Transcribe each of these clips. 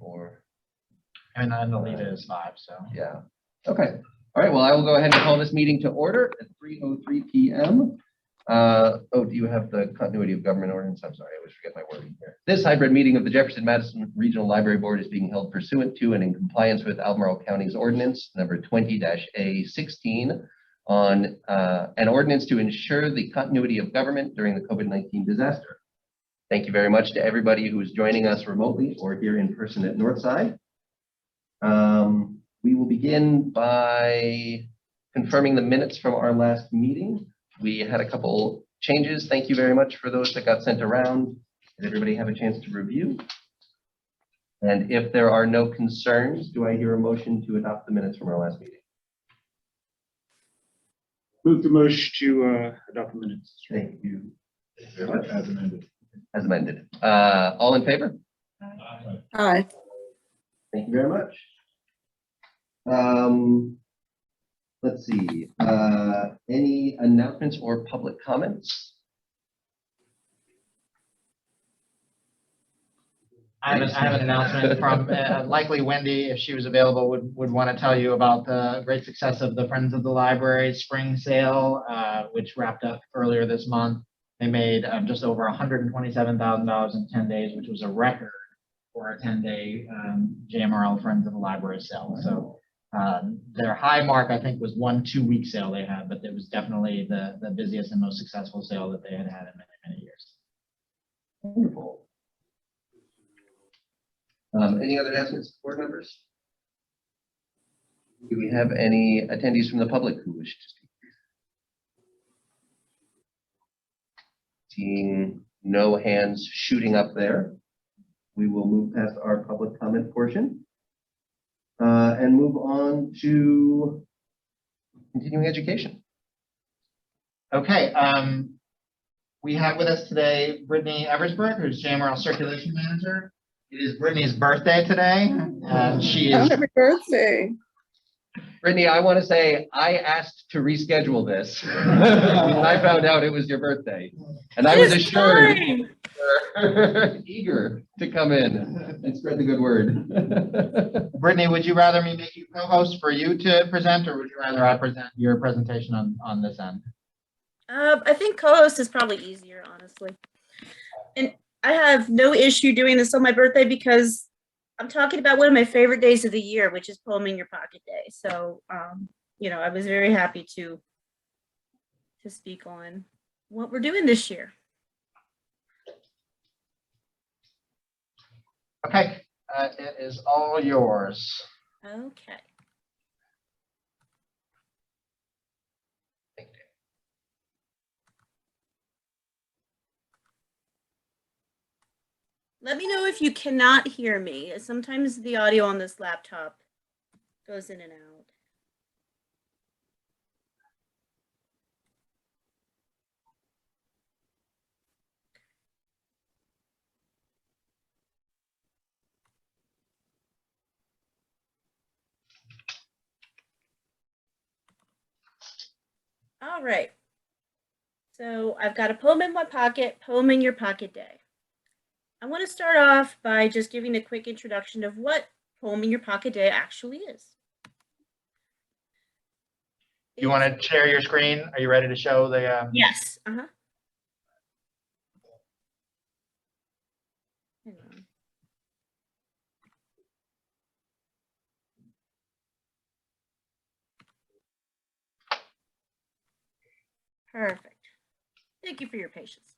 or? And I believe it is 5, so. Yeah. Okay. All right. Well, I will go ahead and call this meeting to order at 3:03 p.m. Do you have the continuity of government ordinance? I'm sorry, I always forget my wording here. This hybrid meeting of the Jefferson Madison Regional Library Board is being held pursuant to and in compliance with Albemarle County's ordinance number 20-A16 on an ordinance to ensure the continuity of government during the COVID-19 disaster. Thank you very much to everybody who is joining us remotely or here in person at Northside. We will begin by confirming the minutes from our last meeting. We had a couple changes. Thank you very much for those that got sent around. Did everybody have a chance to review? And if there are no concerns, do I hear a motion to adopt the minutes from our last meeting? Move the motion to adopt the minutes. Thank you very much. As amended. As amended. All in favor? Aye. Thank you very much. Let's see. Any announcements or public comments? I have an announcement from likely Wendy, if she was available, would want to tell you about the great success of the Friends of the Library spring sale, which wrapped up earlier this month. They made just over $127,000 in 10 days, which was a record for a 10-day JMRL Friends of the Library sale. So their high mark, I think, was 1 2-week sale they had, but it was definitely the busiest and most successful sale that they had had in many, many years. Wonderful. Any other announcements, board members? Do we have any attendees from the public who wish to speak? Seeing no hands shooting up there, we will move past our public comment portion and move on to continuing education. Okay, we have with us today Brittany Eversberg, who's JMRL Circulation Manager. It is Brittany's birthday today, and she is. Happy birthday. Brittany, I want to say I asked to reschedule this. I found out it was your birthday, and I was assured you were eager to come in and spread the good word. Brittany, would you rather me make you co-host for you to present, or would you rather I present your presentation on this end? I think co-host is probably easier, honestly. And I have no issue doing this on my birthday because I'm talking about one of my favorite days of the year, which is Poem in Your Pocket Day. So, you know, I was very happy to speak on what we're doing this year. Okay, it is all yours. Okay. Let me know if you cannot hear me. Sometimes the audio on this laptop goes in and out. All right. So I've got a poem in my pocket, Poem in Your Pocket Day. I want to start off by just giving a quick introduction of what Poem in Your Pocket Day actually is. You want to share your screen? Are you ready to show the? Yes. Hang on. Perfect. Thank you for your patience.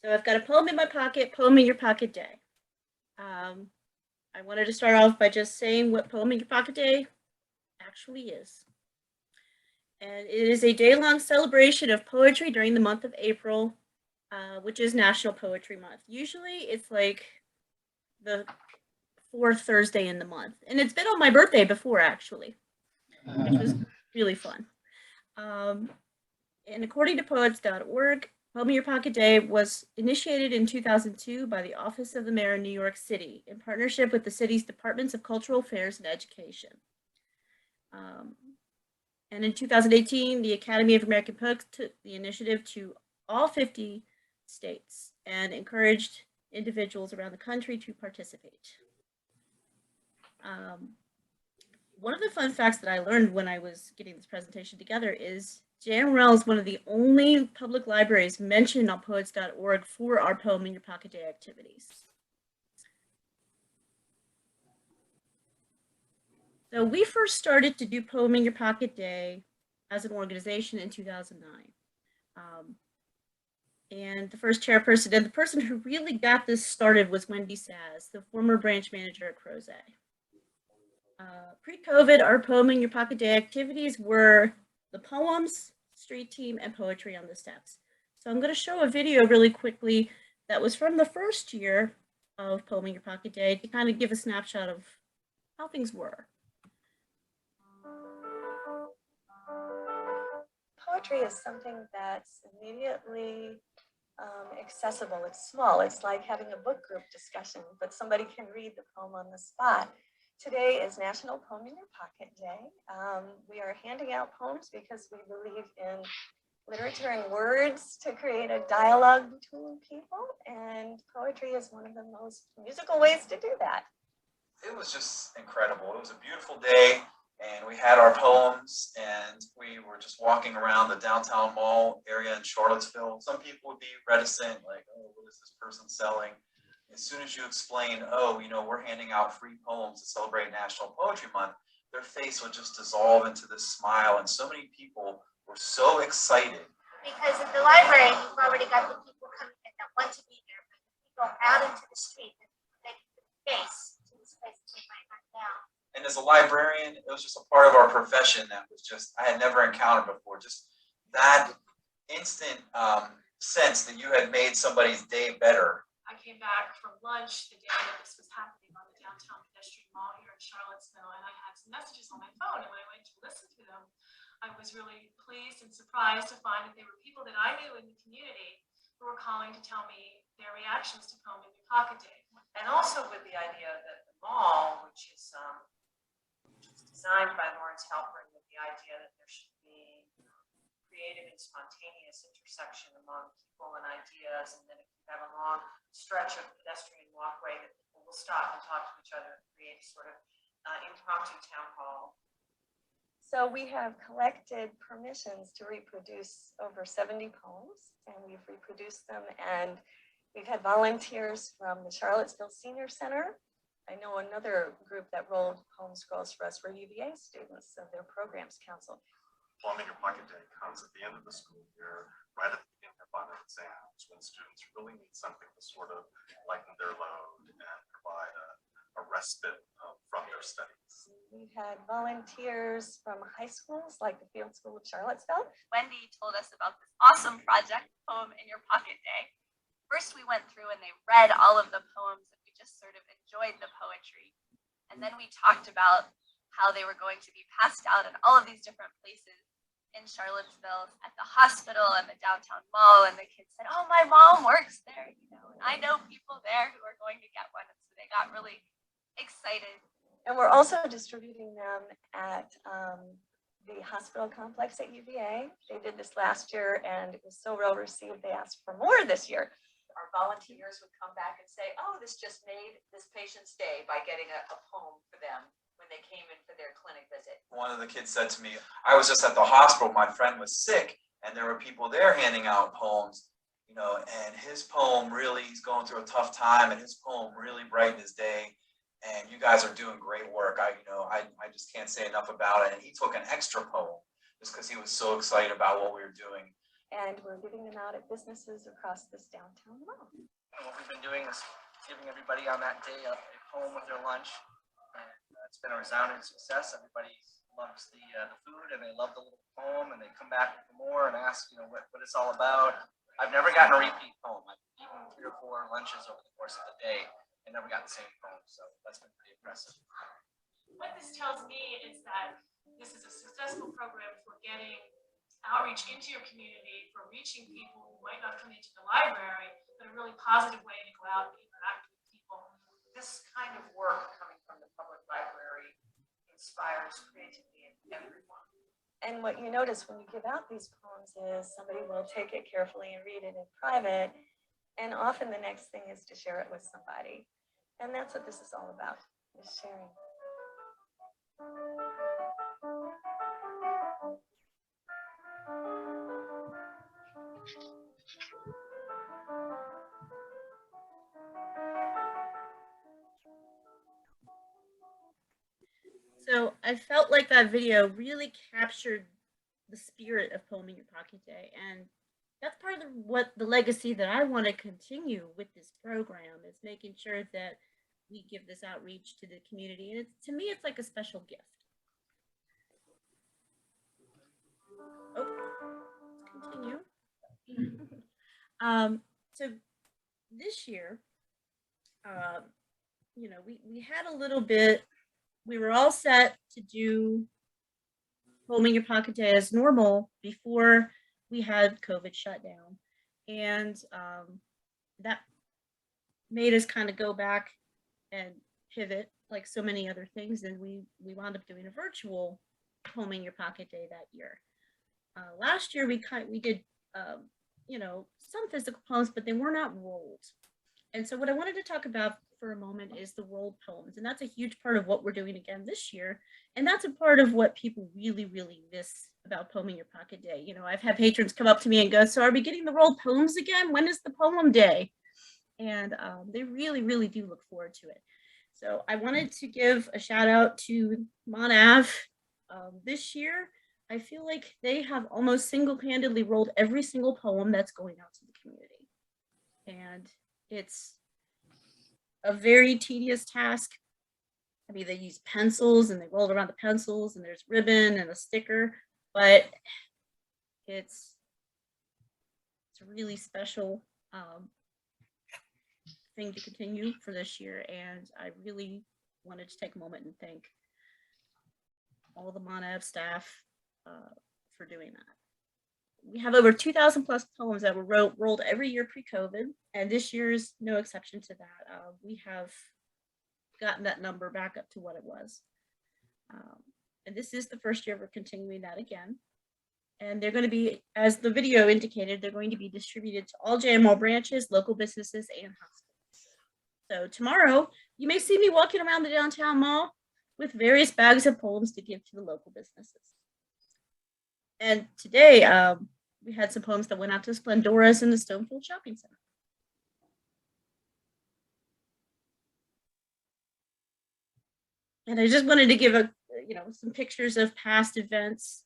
So I've got a poem in my pocket, Poem in Your Pocket Day. I wanted to start off by just saying what Poem in Your Pocket Day actually is. And it is a day-long celebration of poetry during the month of April, which is National Poetry Month. Usually it's like the 4th Thursday in the month. And it's been on my birthday before, actually, which was really fun. And according to poets.org, Poem in Your Pocket Day was initiated in 2002 by the Office of the Mayor of New York City in partnership with the city's Departments of Cultural Affairs and Education. And in 2018, the Academy of American Poets took the initiative to all 50 states and encouraged individuals around the country to participate. One of the fun facts that I learned when I was getting this presentation together is JMRL is one of the only public libraries mentioned on poets.org for our Poem in Your Pocket Day activities. So we first started to do Poem in Your Pocket Day as an organization in 2009. And the first chairperson and the person who really got this started was Wendy Saz, the former branch manager at Crozet. Pre-COVID, our Poem in Your Pocket Day activities were the poems, street team, and poetry on the steps. So I'm going to show a video really quickly that was from the first year of Poem in Your Pocket Day to kind of give a snapshot of how things were. Poetry is something that's immediately accessible. It's small. It's like having a book group discussion, but somebody can read the poem on the spot. Today is National Poem in Your Pocket Day. We are handing out poems because we believe in literature and words to create a dialogue between people, and poetry is one of the most musical ways to do that. It was just incredible. It was a beautiful day, and we had our poems, and we were just walking around the downtown mall area in Charlottesville. Some people would be reticent, like, oh, what is this person selling? As soon as you explain, oh, you know, we're handing out free poems to celebrate National Poetry Month, their face would just dissolve into this smile, and so many people were so excited. Because at the library, you've already got the people coming in that want to be there, but the people out into the street that put face to this place that they might not now. And as a librarian, it was just a part of our profession that was just, I had never encountered before. Just that instant sense that you had made somebody's day better. I came back from lunch the day that this was happening on the downtown pedestrian mall here in Charlottesville, and I had some messages on my phone, and when I went to listen to them, I was really pleased and surprised to find that they were people that I knew in the community who were calling to tell me their reactions to Poem in Your Pocket Day. And also with the idea that the mall, which is designed by Lawrence Halpern, with the idea that there should be creative and spontaneous intersection among people and ideas, and then if you have a long stretch of pedestrian walkway that people will stop and talk to each other and create a sort of impromptu town hall. So we have collected permissions to reproduce over 70 poems, and we've reproduced them, and we've had volunteers from the Charlottesville Senior Center. I know another group that rolled poem scrolls for us were UVA students of their programs council. Poem in Your Pocket Day comes at the end of the school year, right at the beginning of final exams, when students really need something to sort of lighten their load and provide a respite from their studies. We've had volunteers from high schools like the Field School of Charlottesville. Wendy told us about this awesome project, Poem in Your Pocket Day. First, we went through and they read all of the poems, and we just sort of enjoyed the poetry. And then we talked about how they were going to be passed out in all of these different places in Charlottesville, at the hospital and the downtown mall. And the kids said, oh, my mom works there, you know, and I know people there who are going to get one. And so they got really excited. And we're also distributing them at the hospital complex at UVA. They did this last year and it was so well received, they asked for more this year. Our volunteers would come back and say, oh, this just made this patient's day by getting a poem for them when they came in for their clinic visit. One of the kids said to me, I was just at the hospital, my friend was sick, and there were people there handing out poems, you know, and his poem really, he's going through a tough time, and his poem really brightened his day. And you guys are doing great work. I just can't say enough about it. And he took an extra poem just because he was so excited about what we were doing. And we're giving them out at businesses across this downtown mall. What we've been doing is giving everybody on that day a poem with their lunch. And it's been a resounding success. Everybody loves the food, and they love the little poem, and they come back for more and ask, you know, what it's all about. I've never gotten a repeat poem. I've eaten 3 or 4 lunches over the course of the day and never got the same poem, so that's been pretty impressive. What this tells me is that this is a successful program for getting outreach into your community, for reaching people who might not come into the library, but a really positive way to go out and interact with people. This kind of work coming from the public library inspires creativity in everyone. And what you notice when you give out these poems is somebody will take it carefully and read it in private. And often the next thing is to share it with somebody. And that's what this is all about, is sharing. So I felt like that video really captured the spirit of Poem in Your Pocket Day, and that's part of what the legacy that I want to continue with this program is making sure that we give this outreach to the community, and to me it's like a special gift. Oh, let's continue. So this year, you know, we had a little bit. We were all set to do Poem in Your Pocket Day as normal before we had COVID shut down. And that made us kind of go back and pivot like so many other things. And we wound up doing a virtual Poem in Your Pocket Day that year. Last year, we did, you know, some physical poems, but they were not rolled. And so what I wanted to talk about for a moment is the rolled poems. And that's a huge part of what we're doing again this year. And that's a part of what people really, really miss about Poem in Your Pocket Day. You know, I've had patrons come up to me and go, so are we getting the rolled poems again? When is the poem day? And they really, really do look forward to it. So I wanted to give a shout out to Naacp. This year, I feel like they have almost single-handedly rolled every single poem that's going out to the community. And it's a very tedious task. I mean, they use pencils and they roll around the pencils and there's ribbon and a sticker, but it's a really special thing to continue for this year. And I really wanted to take a moment and thank all the Naacp staff for doing that. We have over 2,000 plus poems that were rolled every year pre-COVID, and this year is no exception to that. We have gotten that number back up to what it was. And this is the first year we're continuing that again. And they're going to be, as the video indicated, they're going to be distributed to all JMRL branches, local businesses, and hospitals. So tomorrow, you may see me walking around the downtown mall with various bags of poems to give to the local businesses. And today, we had some poems that went out to Splendora's in the Stonefield Shopping Center. And I just wanted to give some pictures of past events.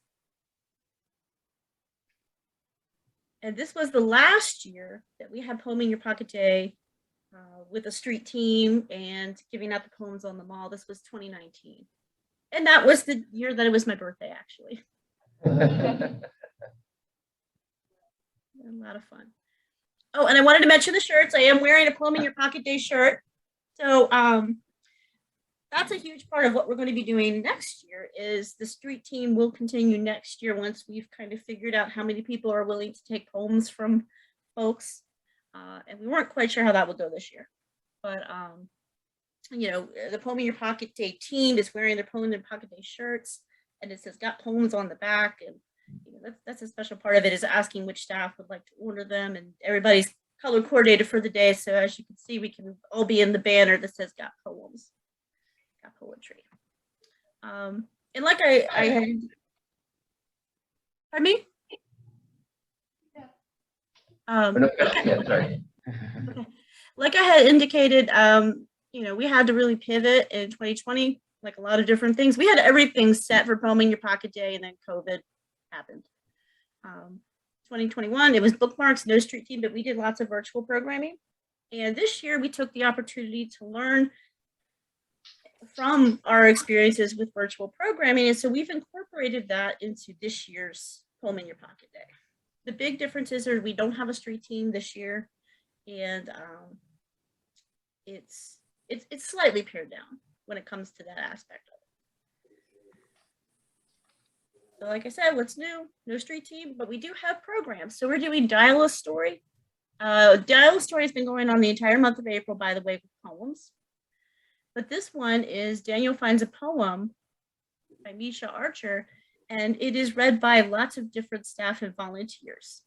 And this was the last year that we had Poem in Your Pocket Day with a street team and giving out the poems on the mall. This was 2019. And that was the year that it was my birthday, actually. A lot of fun. Oh, and I wanted to mention the shirts. I am wearing a Poem in Your Pocket Day shirt. So that's a huge part of what we're going to be doing next year is the street team will continue next year once we've kind of figured out how many people are willing to take poems from folks. And we weren't quite sure how that would go this year. But, you know, the Poem in Your Pocket Day team is wearing their Poem in Your Pocket Day shirts. And it says got poems on the back, and you know, that's a special part of it is asking which staff would like to order them, and everybody's color coordinated for the day. So as you can see, we can all be in the banner that says got poems, got poetry. And like I had, pardon me? Yeah, sorry. Okay. Like I had indicated, you know, we had to really pivot in 2020. Like a lot of different things. We had everything set for Poem in Your Pocket Day, and then COVID happened. 2021, it was bookmarks, no street team, but we did lots of virtual programming. And this year we took the opportunity to learn from our experiences with virtual programming. And so we've incorporated that into this year's Poem in Your Pocket Day. The big differences are we don't have a street team this year, and it's slightly pared down when it comes to that aspect of it. So like I said, what's new? No street team, but we do have programs. So we're doing Dial a Story. Dial a Story has been going on the entire month of April, by the way, with poems. But this one is Daniel Finds a Poem by Misha Archer. and it is read by lots of different staff and volunteers.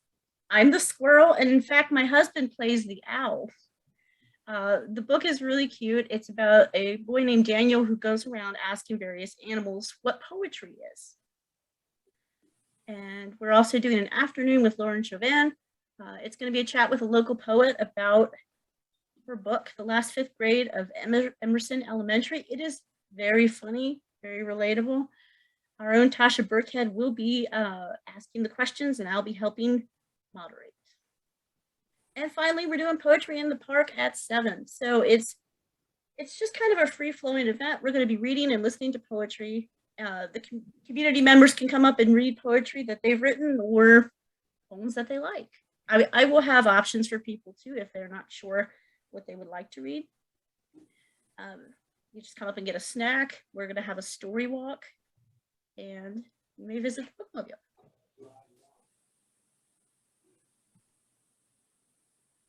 I'm the squirrel, and in fact, my husband plays the owl. The book is really cute. It's about a boy named Daniel who goes around asking various animals what poetry is. And we're also doing an afternoon with Lauren Chauvin. It's going to be a chat with a local poet about her book, The Last Fifth Grade of Emerson Elementary. It is very funny, very relatable. Our own Tasha Burkhead will be asking the questions, and I'll be helping moderate. And finally, we're doing poetry in the park at 7. So it's just kind of a free-flowing event. We're going to be reading and listening to poetry. The community members can come up and read poetry that they've written or poems that they like. I will have options for people too if they're not sure what they would like to read. You just come up and get a snack. We're going to have a story walk, and you may visit the bookmobile.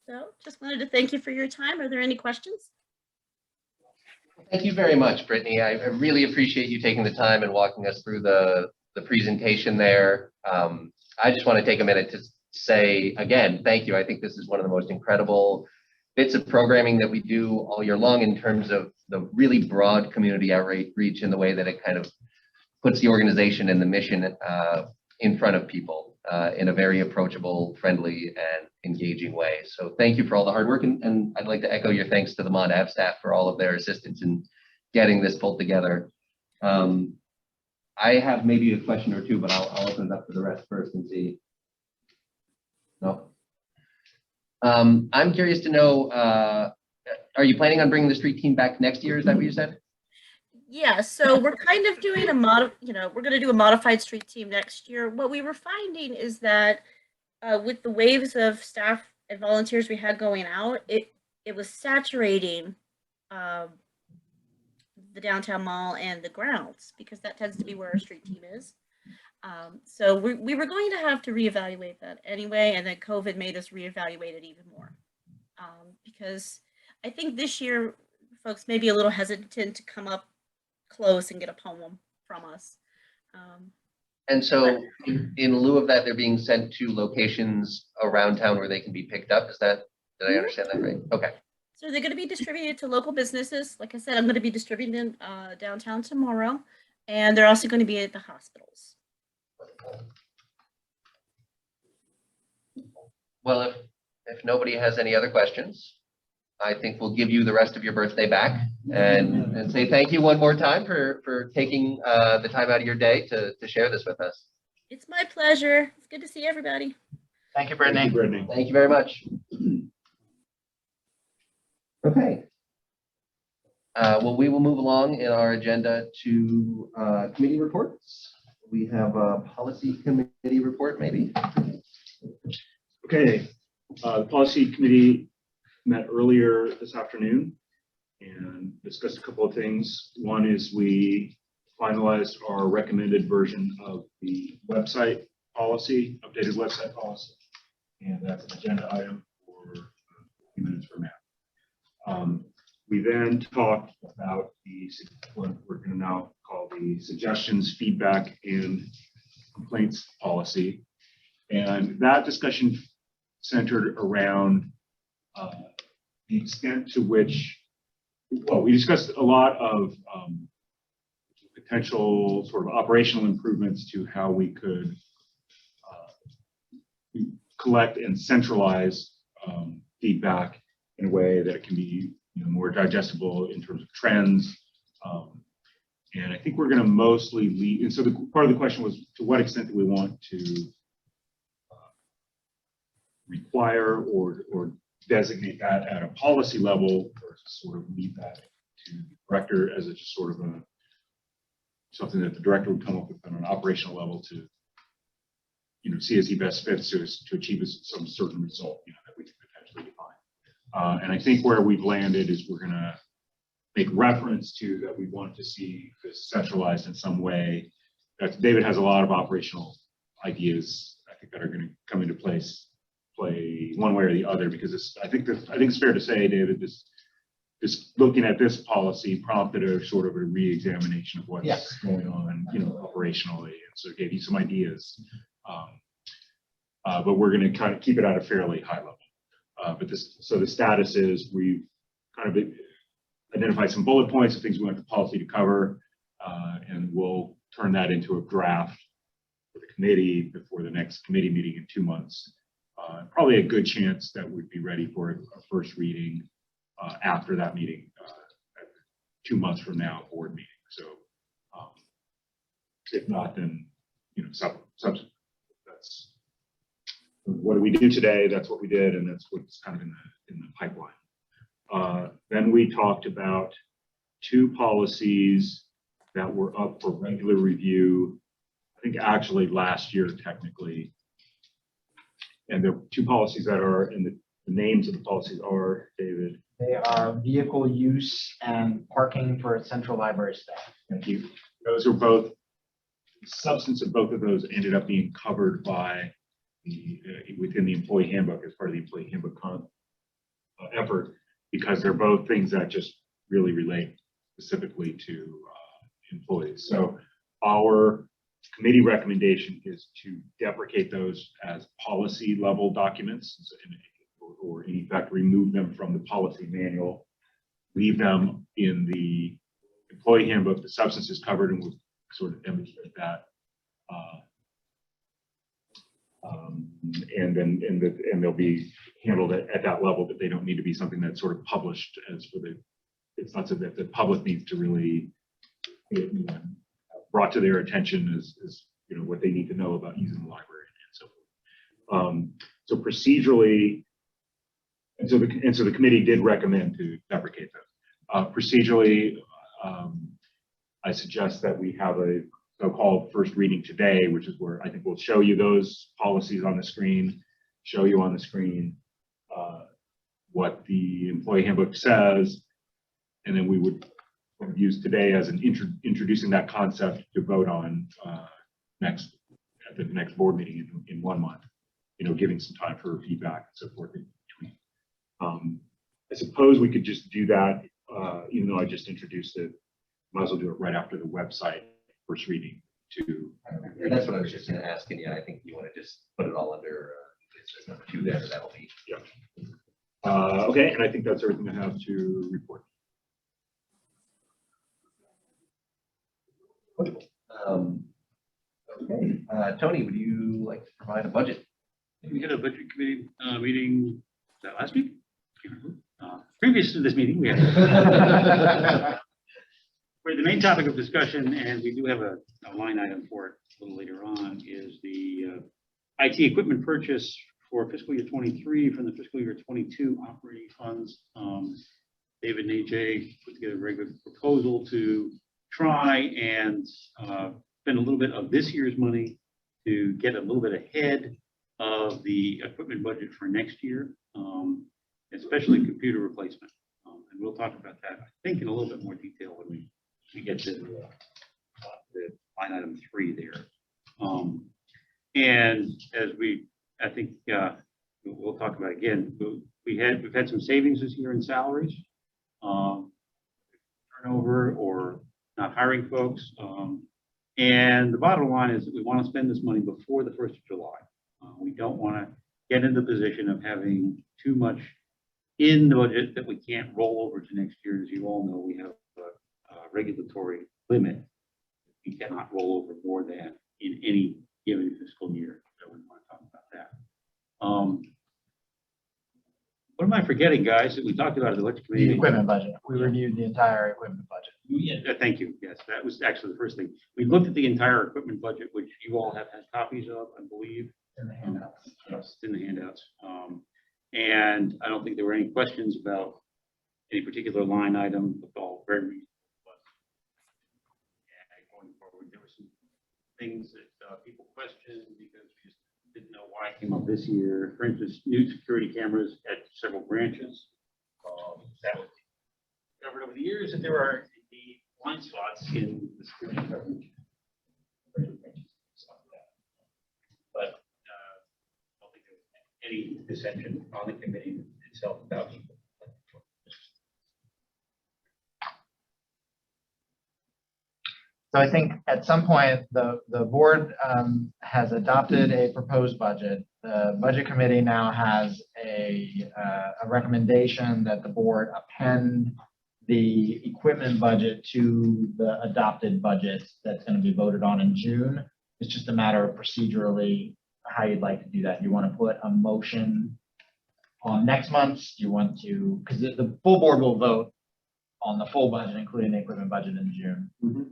So just wanted to thank you for your time. Are there any questions? Thank you very much, Brittany. I really appreciate you taking the time and walking us through the presentation there. I just want to take a minute to say, again, thank you. I think this is one of the most incredible bits of programming that we do all year long in terms of the really broad community outreach in the way that it kind of puts the organization and the mission in front of people in a very approachable, friendly, and engaging way. So thank you for all the hard work, and I'd like to echo your thanks to the Naacp staff for all of their assistance in getting this pulled together. I have maybe a question or two, but I'll open it up to the rest first and see. No. I'm curious to know, are you planning on bringing the street team back next year? Is that what you said? Yeah, so we're kind of doing we're going to do a modified street team next year. What we were finding is that with the waves of staff and volunteers we had going out, it was saturating the downtown mall and the grounds, because that tends to be where our street team is. So we were going to have to reevaluate that anyway, and then COVID made us reevaluate it even more. Because I think this year folks may be a little hesitant to come up close and get a poem from us. And so in lieu of that, they're being sent to locations around town where they can be picked up. Did I understand that right? Okay. So they're going to be distributed to local businesses. Like I said, I'm going to be distributing downtown tomorrow, and they're also going to be at the hospitals. Well, if nobody has any other questions, I think we'll give you the rest of your birthday back and say thank you one more time for taking the time out of your day to share this with us. It's my pleasure. It's good to see everybody. Thank you, Brittany. Thank you, Brittany. Thank you very much. Okay. Well, we will move along in our agenda to committee reports. We have a policy committee report, maybe. Okay, the policy committee met earlier this afternoon and discussed a couple of things. One is we finalized our recommended version of the website policy, updated website policy, and that's an agenda item for a few minutes from now. We then talked about what we're going to now call the suggestions, feedback, and complaints policy. And that discussion centered around the extent to which, well, we discussed a lot of potential sort of operational improvements to how we could collect and centralize feedback in a way that it can be more digestible in terms of trends. And I think we're going to mostly lead. And so part of the question was, to what extent do we want to require or designate that at a policy level, or sort of leave that to the director as a just sort of something that the director would come up with on an operational level to see as he best fits to achieve some certain result that we can potentially define. And I think where we've landed is we're going to make reference to that we want to see this centralized in some way. That David has a lot of operational ideas, I think, that are going to come into play one way or the other, because I think it's fair to say, David, just looking at this policy prompted a sort of a re-examination of what's Yes. going on, operationally, and so gave you some ideas. But we're going to kind of keep it at a fairly high level. So the status is we've kind of identified some bullet points of things we want the policy to cover, and we'll turn that into a draft for the committee before the next committee meeting in 2 months. Probably a good chance that we'd be ready for a first reading after that meeting, 2 months from now, board meeting. So if not, then subsequent. That's what do we do today? That's what we did, and that's what's kind of in the pipeline. Then we talked about 2 policies that were up for regular review. I think actually last year, technically. And there are 2 policies that are, and the names of the policies are, David. They are vehicle use and parking for central library staff. Thank you. Those are both, the substance of both of those ended up being covered by within the employee handbook as part of the employee handbook effort, because they're both things that just really relate specifically to employees. So our committee recommendation is to deprecate those as policy level documents, or in fact remove them from the policy manual, leave them in the employee handbook. The substance is covered, and we'll sort of demonstrate that. And they'll be handled at that level, but they don't need to be something that's sort of published as for it's not so that the public needs to really brought to their attention as what they need to know about using the library and so forth. So procedurally, and so the committee did recommend to deprecate those. Procedurally, I suggest that we have a so-called first reading today, which is where I think we'll show you those policies on the screen, show you on the screen what the employee handbook says, and then we would use today as an introducing that concept to vote on at the next board meeting in 1 month, giving some time for feedback and so forth in between. I suppose we could just do that, even though I just introduced it, might as well do it right after the website first reading too. That's what I was just going to ask, and yeah, I think you want to just put it all under there's number 2 there, that'll be. Yeah. Okay, and I think that's everything I have to report. Okay, Tony, would you like to provide a budget? We had a budget committee meeting, was that last week? Previous to this meeting, we had for the main topic of discussion, and we do have a line item for it a little later on, is the IT equipment purchase for fiscal year 23 from the fiscal year 22 operating funds. David and AJ put together a very good proposal to try and spend a little bit of this year's money to get a little bit ahead of the equipment budget for next year, especially computer replacement. And we'll talk about that, I think, in a little bit more detail when we get to the line item 3 there. And as I think we'll talk about again, we've had some savings this year in salaries, turnover or not hiring folks. And the bottom line is that we want to spend this money before the 1st of July. We don't want to get into the position of having too much in the budget that we can't roll over to next year. As you all know, we have a regulatory limit. We cannot roll over more than in any given fiscal year. So we want to talk about that. What am I forgetting, guys, that we talked about at the budget committee? The equipment budget. We reviewed the entire equipment budget. Yeah, thank you. Yes, that was actually the first thing. We looked at the entire equipment budget, which you all have had copies of, I believe. In the handouts. Yes, it's in the handouts. And I don't think there were any questions about any particular line item. It's all very reasonable. And going forward, there were some things that people questioned because we just didn't know why it came up this year. For instance, new security cameras at several branches. That was covered over the years, and there are the blind spots in the security coverage. But I don't think there was any dissension on the committee itself about So I think at some point, the board has adopted a proposed budget. The budget committee now has a recommendation that the board append the equipment budget to the adopted budget that's going to be voted on in June. It's just a matter of procedurally how you'd like to do that. You want to put a motion on next month's? Do you want to, because the full board will vote on the full budget, including the equipment budget in June. Mhm.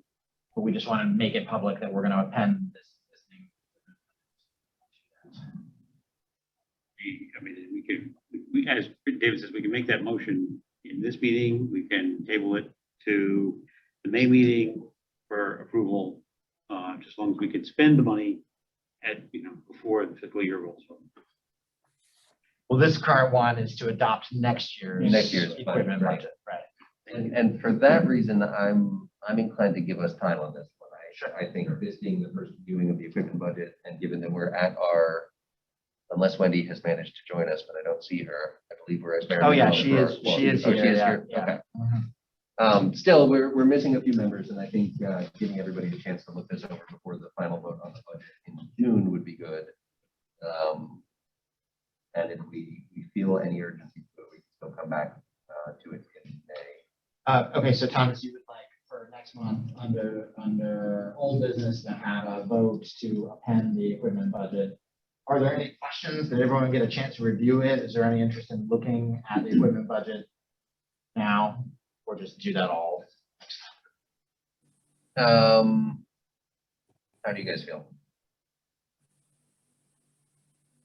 But we just want to make it public that we're going to append this thing. I mean, as David says, we can make that motion in this meeting. We can table it to the May meeting for approval, just as long as we can spend the money before the fiscal year rolls. Well, this current one is to adopt next year's equipment budget, budget, right? And for that reason, I'm inclined to give us time on this one. I think this being the first viewing of the equipment budget, and given that we're at our, unless Wendy has managed to join us, but I don't see her. I believe we're at. Oh, yeah, she is. She is here. Okay. Mhm. Still, we're missing a few members, and I think giving everybody a chance to look this over before the final vote on the budget in June would be good. And if we feel any urgency, we can still come back to it in May. Okay, so Thomas, you would like for next month under old business to have a vote to append the equipment budget. Are there any questions? Did everyone get a chance to review it? Is there any interest in looking at the equipment budget now, or just do that all? How do you guys feel?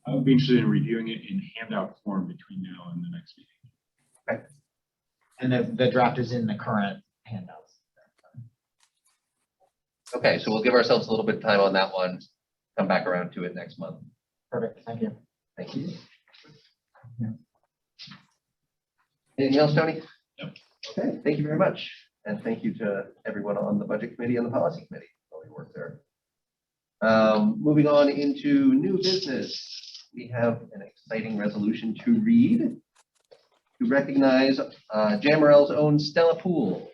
I would be interested in reviewing it in handout form between now and the next meeting. Okay. And the draft is in the current handouts. Okay, so we'll give ourselves a little bit of time on that one. Come back around to it next month. Perfect, thank you. Thank you. Anything else, Tony? No. Okay, thank you very much. And thank you to everyone on the budget committee and the policy committee for all your work there. Moving on into new business. We have an exciting resolution to read to recognize JMRL's own Stella Poole.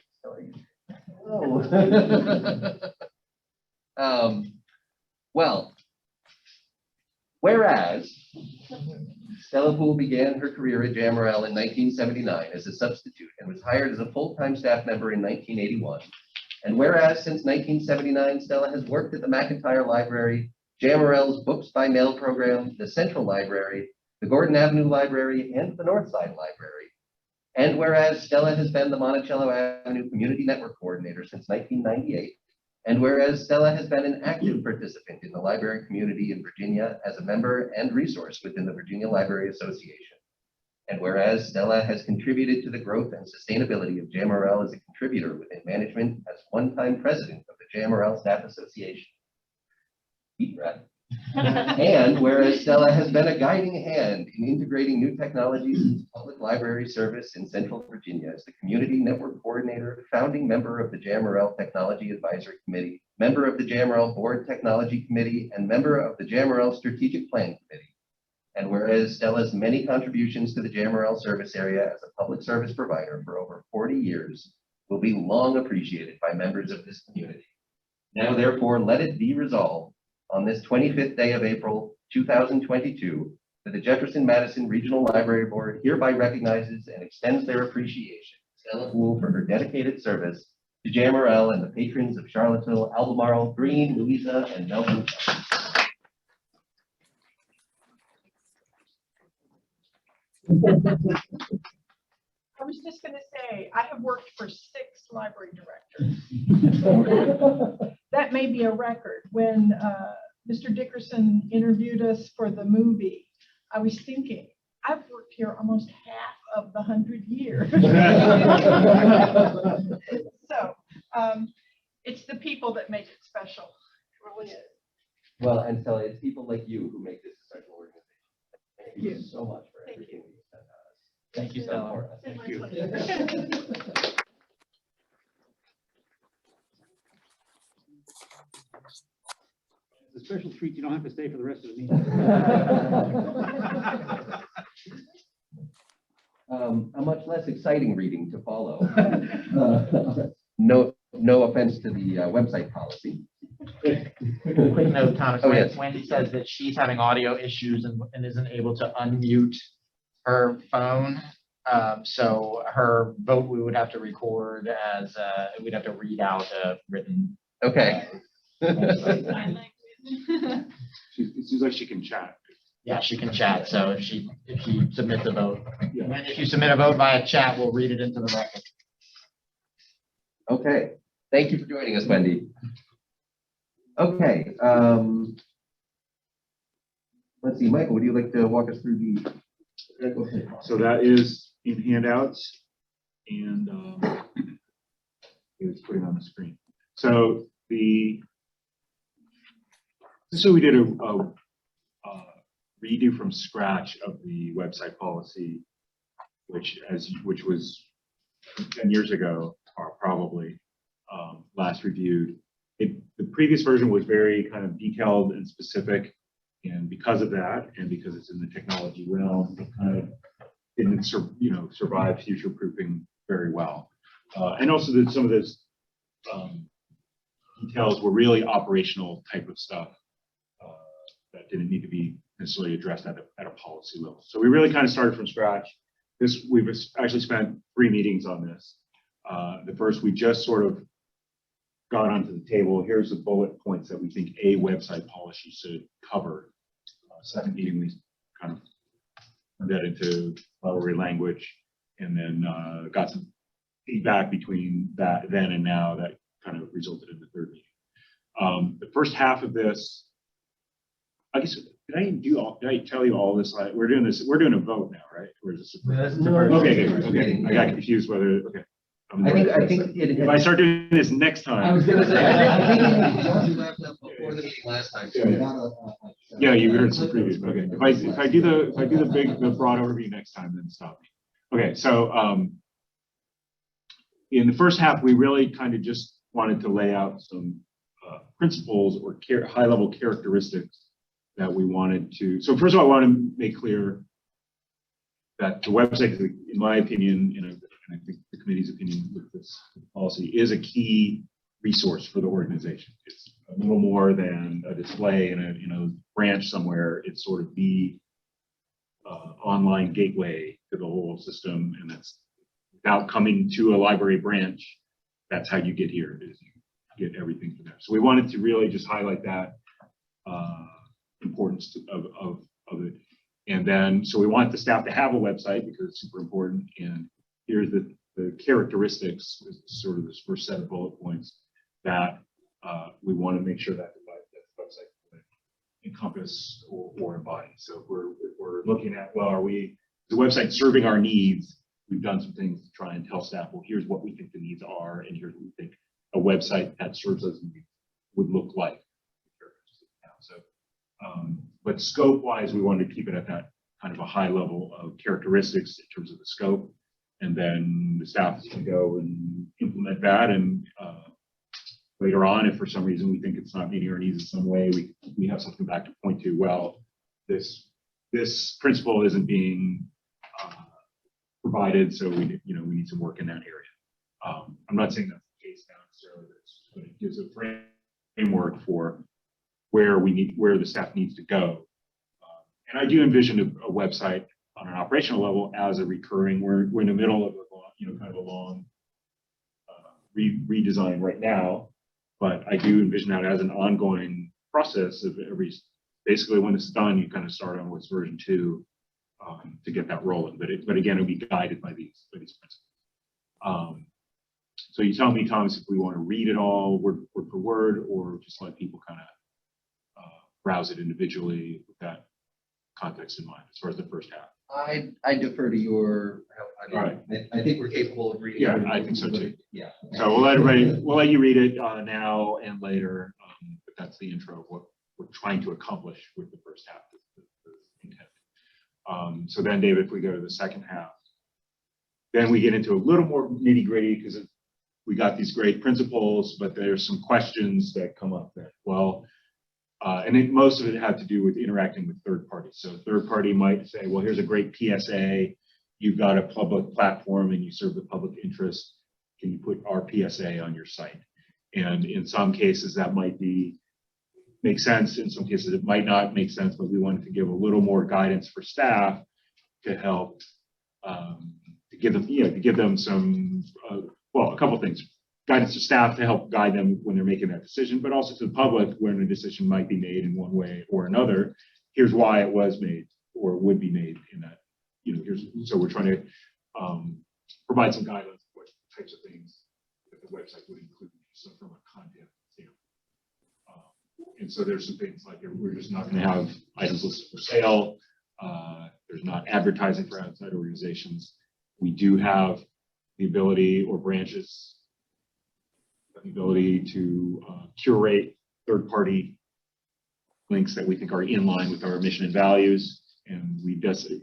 Oh. Well, whereas Stella Poole began her career at JMRL in 1979 as a substitute and was hired as a full-time staff member in 1981. And whereas since 1979, Stella has worked at the McIntyre Library, JMRL's Books by Mail program, the Central Library, the Gordon Avenue Library, and the Northside Library. And whereas Stella has been the Monticello Avenue Community Network Coordinator since 1998. And whereas Stella has been an active participant in the library community in Virginia as a member and resource within the Virginia Library Association. And whereas Stella has contributed to the growth and sustainability of JMRL as a contributor within management as one-time president of the JMRL Staff Association. Deep breath. And whereas Stella has been a guiding hand in integrating new technologies into public library service in Central Virginia as the Community Network Coordinator, founding member of the JMRL Technology Advisory Committee, member of the JMRL Board Technology Committee, and member of the JMRL Strategic Plan Committee. And whereas Stella's many contributions to the JMRL service area as a public service provider for over 40 years will be long appreciated by members of this community. Now, therefore, let it be resolved on this 25th day of April, 2022, that the Jefferson-Madison Regional Library Board hereby recognizes and extends their appreciation to Stella Poole for her dedicated service to JMRL and the patrons of Charlottesville, Albemarle, Greene, Louisa, and Melbourne. I was just going to say, I have worked for 6 library directors. That may be a record. When Mr. Dickerson interviewed us for the movie, I was thinking, I've worked here almost half of the 100 years. So it's the people that make it special. It really is. Well, and Stella, it's people like you who make this a special organization. Thank you so much for Thank everything you. you've done to us. Thank you, Stella. Thank you. It's a special treat. You don't have to stay for the rest of the meeting. A much less exciting reading to follow. Note no offense to the website policy. Quick note, Thomas, Oh, yes. Wendy says that she's having audio issues and isn't able to unmute her phone. So her vote, we would have to record as, we'd have to read out a written. Okay. It seems like she can chat. Yeah, she can chat. So if she submits a vote, Yeah. if you submit a vote via chat, we'll read it into the record. Okay. Thank you for joining us, Wendy. Okay. Let's see, Michael, would you like to walk us through the? Go ahead. So that is in handouts and it's putting on the screen. So so we did a redo from scratch of the website policy, which was 10 years ago, or probably last reviewed. The previous version was very kind of detailed and specific, and because of that, and because it's in the technology realm, it kind of didn't survive future proofing very well. And also that some of those details were really operational type of stuff that didn't need to be necessarily addressed at a policy level. So we really kind of started from scratch. We've actually spent 3 meetings on this. The first, we just sort of got onto the table. Here's the bullet points that we think a website policy should cover. Second meeting, we kind of turned that into flowery language, and then got some feedback between that then and now that kind of resulted in the third meeting. The first half of this, I guess, did I tell you all this? We're doing a vote now, right? Or is this okay. I got confused whether, okay. I think if I start doing this next time. I was going to say, I think you wrapped up before the meeting last time. So yeah, you heard some previews. Okay, if I do the broad overview next time, then stop me. Okay, so in the first half, we really kind of just wanted to lay out some principles or high-level characteristics that we wanted to. So first of all, I want to make clear that the website, in my opinion, and I think the committee's opinion with this policy, is a key resource for the organization. It's a little more than a display in a branch somewhere. It's sort of the online gateway to the whole system, and that's without coming to a library branch. That's how you get here. Is you get everything from there. So we wanted to really just highlight that importance of it. And then, so we want the staff to have a website because it's super important. And here's the characteristics, sort of this first set of bullet points that we want to make sure that the website can encompass or embody. So if we're looking at, well, the website serving our needs? We've done some things to try and tell staff, well, here's what we think the needs are, and here's what we think a website that serves those needs would look like. So, but scope-wise, we wanted to keep it at that kind of a high level of characteristics in terms of the scope, and then the staff is going to go and implement that. And later on, if for some reason we think it's not meeting our needs in some way, we have something back to point to. Well, this principle isn't being provided, so we need some work in that area. I'm not saying that's the case now necessarily, but it gives a framework for where the staff needs to go. And I do envision a website on an operational level as a recurring. We're in the middle of kind of a long redesign right now, but I do envision that as an ongoing process of basically when it's done, you kind of start on what's version 2 to get that rolling. But again, it'll be guided by these principles. So you tell me, Thomas, if we want to read it all word for word, or just let people kind of browse it individually with that context in mind as far as the first half. I defer to your. All right. I think we're capable of reading. Yeah, I think so too. Yeah. So we'll let you read it now and later. But that's the intro of what we're trying to accomplish with the first half. The intent. So then, David, if we go to the second half, then we get into a little more nitty gritty because we got these great principles, but there's some questions that come up that, well, and most of it had to do with interacting with third parties. So a third party might say, well, here's a great PSA. You've got a public platform and you serve the public interest. can you put our PSA on your site? And in some cases that might make sense. In some cases it might not make sense, but we wanted to give a little more guidance for staff to help to give them some, well, a couple of things. Guidance to staff to help guide them when they're making that decision, but also to the public when a decision might be made in one way or another. Here's why it was made or would be made in that, so we're trying to provide some guidelines for what types of things that the website would include, so from a content standpoint. And so there's some things like we're just not going to have items listed for sale. There's not advertising for outside organizations. We do have the ability, or branches, the ability to curate third-party links that we think are in line with our mission and values. And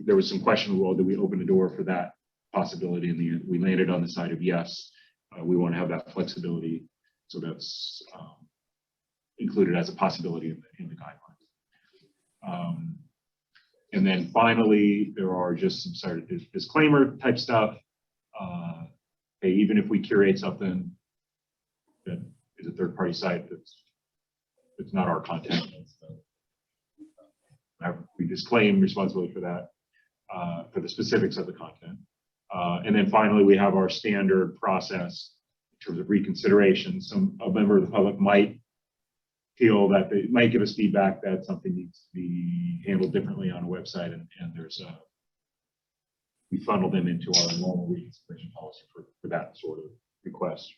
there was some question, well, do we open the door for that possibility? And we landed on the side of yes. We want to have that flexibility, so that's included as a possibility in the guidelines. And then finally, there are just some sort of disclaimer type stuff. Hey, even if we curate something that is a third-party site that's not our content, we disclaim responsibility for that, for the specifics of the content. And then finally, we have our standard process in terms of reconsideration. A member of the public might feel that they might give us feedback that something needs to be handled differently on a website, and we funnel them into our normal reconsideration policy for that sort of request.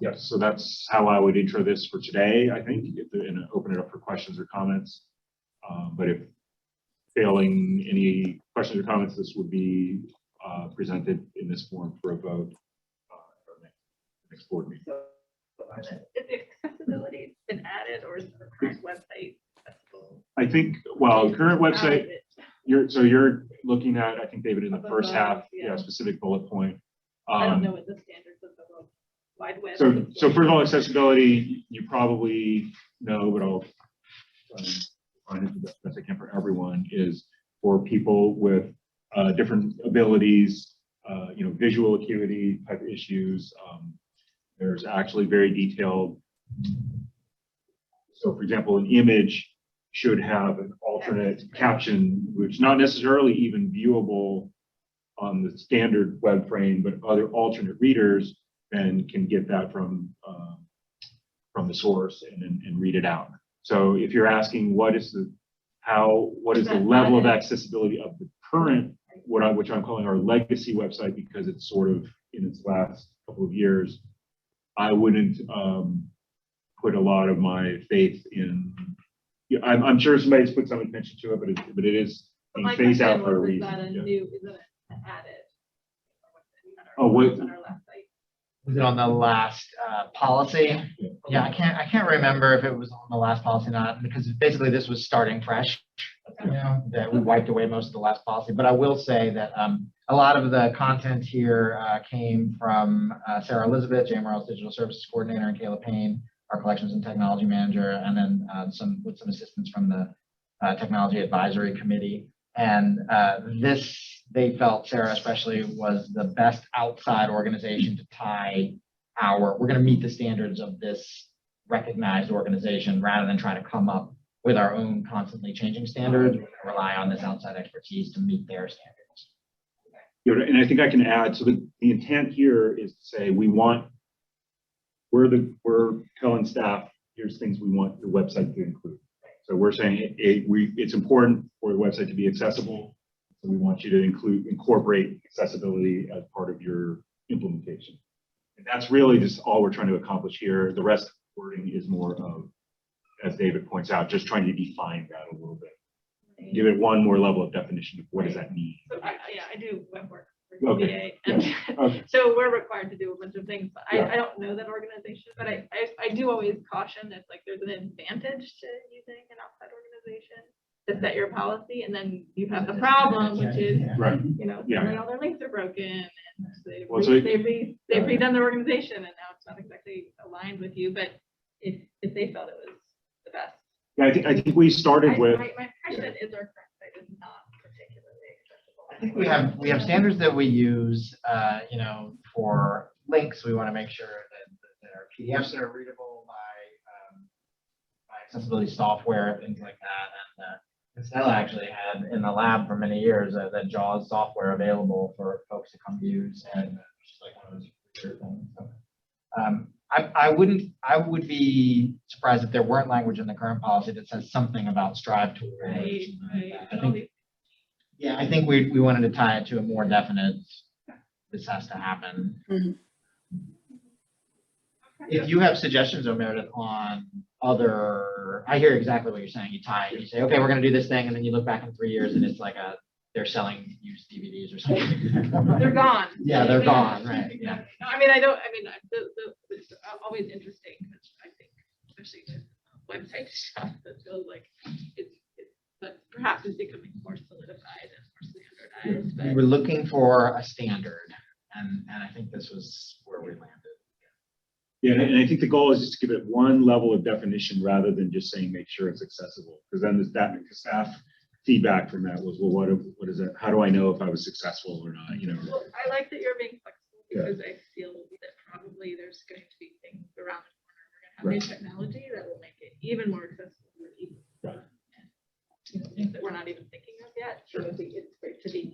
Yes, so that's how I would intro this for today, I think, and open it up for questions or comments. But if failing any questions or comments, this would be presented in this form for a vote at our next board meeting. Is the accessibility been added, or is the current website accessible? I think, well, current website, you're looking at, I think, David, in the first half, specific bullet point. I don't know what the standards of the World Wide Web. So first of all, accessibility, you probably know, but I'll find it the best I can for everyone, is for people with different abilities, visual acuity type issues. There's actually very detailed. So for example, an image should have an alternate caption, which not necessarily even viewable on the standard web frame, but other alternate readers then can get that from the source and read it out. So if you're asking what is the level of accessibility of the current, which I'm calling our legacy website, because it's sort of in its last couple of years, I wouldn't put a lot of my faith in. I'm sure somebody's put some attention to it, but it is being phased out for a reason. Isn't it added? Oh, what? Was it on the last policy? Yeah, I can't remember if it was on the last policy or not, because basically this was starting fresh. That we wiped away most of the last policy. But I will say that a lot of the content here came from Sarah Elizabeth, JMRL's Digital Services Coordinator, and Kayla Payne, our Collections and Technology Manager, and then with some assistance from the Technology Advisory Committee. And they felt, Sarah especially, was the best outside organization to tie we're going to meet the standards of this recognized organization rather than try to come up with our own constantly changing standards. We're going to rely on this outside expertise to meet their standards. And I think I can add, so the intent here is to say we're telling staff, here's things we want the website to include. So we're saying it's important for the website to be accessible. So we want you to incorporate accessibility as part of your implementation. And that's really just all we're trying to accomplish here. The rest of the wording is more of, as David points out, just trying to define that a little bit. Give it one more level of definition of what does that mean. So I do web work for Okay. VA, and Okay. so we're required to do a bunch of things. But I don't know that organization, but I do always caution if there's an advantage to using an outside organization to set your policy, and then you have the problem, which is suddenly all their links are broken, and they've redone their organization, and now it's not exactly aligned with you. But if they felt it was the best. Yeah, I think we started with. My impression is our current site is not particularly accessible. I think we have standards that we use, you know, for links. We want to make sure that our PDFs are readable by accessibility software, things like that. And Stella actually had in the lab for many years that JAWS software available for folks to come use, and it's just like one of those weird things. So, I would be surprised if there weren't language in the current policy that says something about strive towards. Right. I think we wanted to tie it to a more definite, this has to happen. If you have suggestions, though, Meredith, on other, I hear exactly what you're saying. You tie it, you say, okay, we're going to do this thing, and then you look back in 3 years, and it's like they're selling used DVDs or something. They're gone. Yeah, they're gone, right, yeah. No, it's always interesting, because I think, especially with website stuff, that feels like but perhaps it's becoming more solidified and more standardized. We were looking for a standard, and I think this was where we landed. Yeah, and I think the goal is just to give it one level of definition rather than just saying, make sure it's accessible. Because then the staff feedback from that was, well, what is it? How do I know if I was successful or not? You know. Well, I like that you're being flexible, because I feel that probably there's going to be things around the corner. We're going to have new technology that will make it even more accessible or even things that we're not even thinking of yet. So I think it's great to be.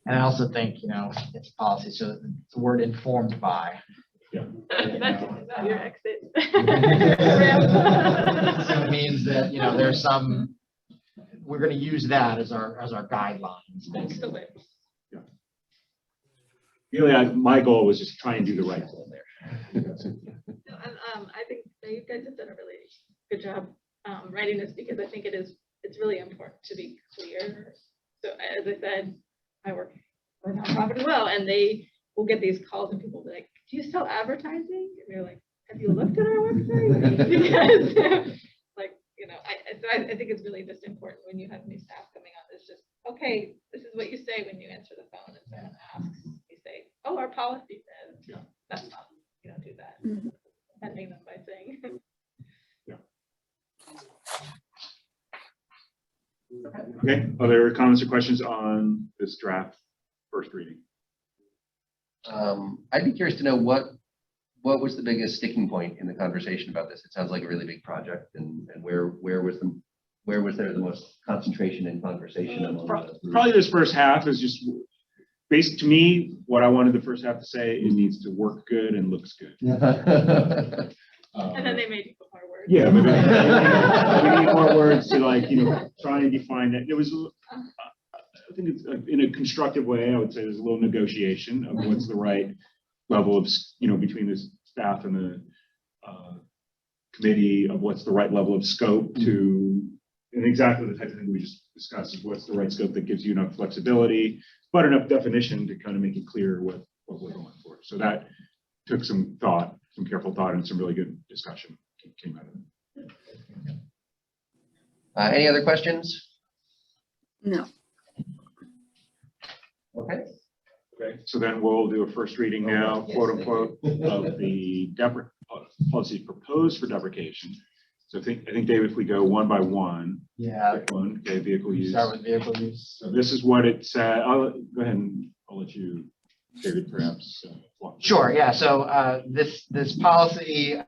And I also think, you know, it's policy, so it's the word informed by. Yeah. That's not your exit. So it means that, you know, there's some, we're going to use that as our guidelines. Excellent. Yeah. Really, my goal was just try and do the right thing there. I think that you guys have done a really good job writing this, because I think it's really important to be clear. So as I said, I work for a nonprofit as well, and they will get these calls and people will be like, do you sell advertising? And they're like, have you looked at our website? Because like, you know, I think it's really just important when you have new staff coming on, it's just, okay, this is what you say when you answer the phone and someone asks, you say, oh, our policy says, that's not, you don't do that. Ending them by saying. Okay, other comments or questions on this draft first reading? I'd be curious to know what was the biggest sticking point in the conversation about this? It sounds like a really big project, and where was there the most concentration and conversation among the Probably this first half is just basic to me. What I wanted the first half to say, it needs to work good and looks good. And then they made you put more words. Yeah, but we need more words to, like, you know, try and define that. It was, I think it's in a constructive way. I would say there's a little negotiation of what's the right level of, you know, between the staff and the committee of what's the right level of scope to, and exactly the type of thing we just discussed is what's the right scope that gives you enough flexibility, but enough definition to kind of make it clear what we're going for. So that took some thought, some careful thought, and some really good discussion came out of it. Any other questions? No. Okay. Okay, so then we'll do a first reading now, quote unquote, of the policy proposed for deprecation. So I think, David, if we go one by one. Yeah. Okay, vehicle use. Start with vehicle use. So this is what it said. I'll go ahead and I'll let you, David, perhaps. Sure. Yeah. So this policy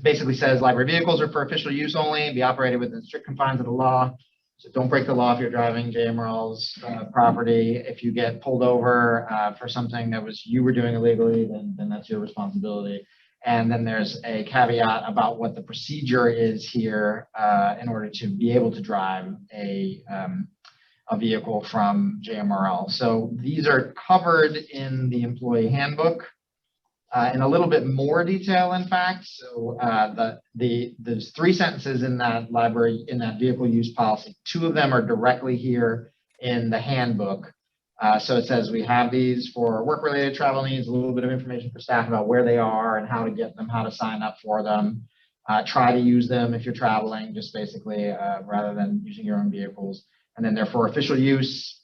basically says library vehicles are for official use only, be operated within strict confines of the law. So don't break the law if you're driving JMRL's property. If you get pulled over for something that you were doing illegally, then that's your responsibility. And then there's a caveat about what the procedure is here in order to be able to drive a vehicle from JMRL. So these are covered in the employee handbook in a little bit more detail, in fact. So there's 3 sentences in that vehicle use policy. 2 of them are directly here in the handbook. So it says we have these for work-related travel needs, a little bit of information for staff about where they are and how to get them, how to sign up for them. Try to use them if you're traveling, just basically rather than using your own vehicles. And then they're for official use.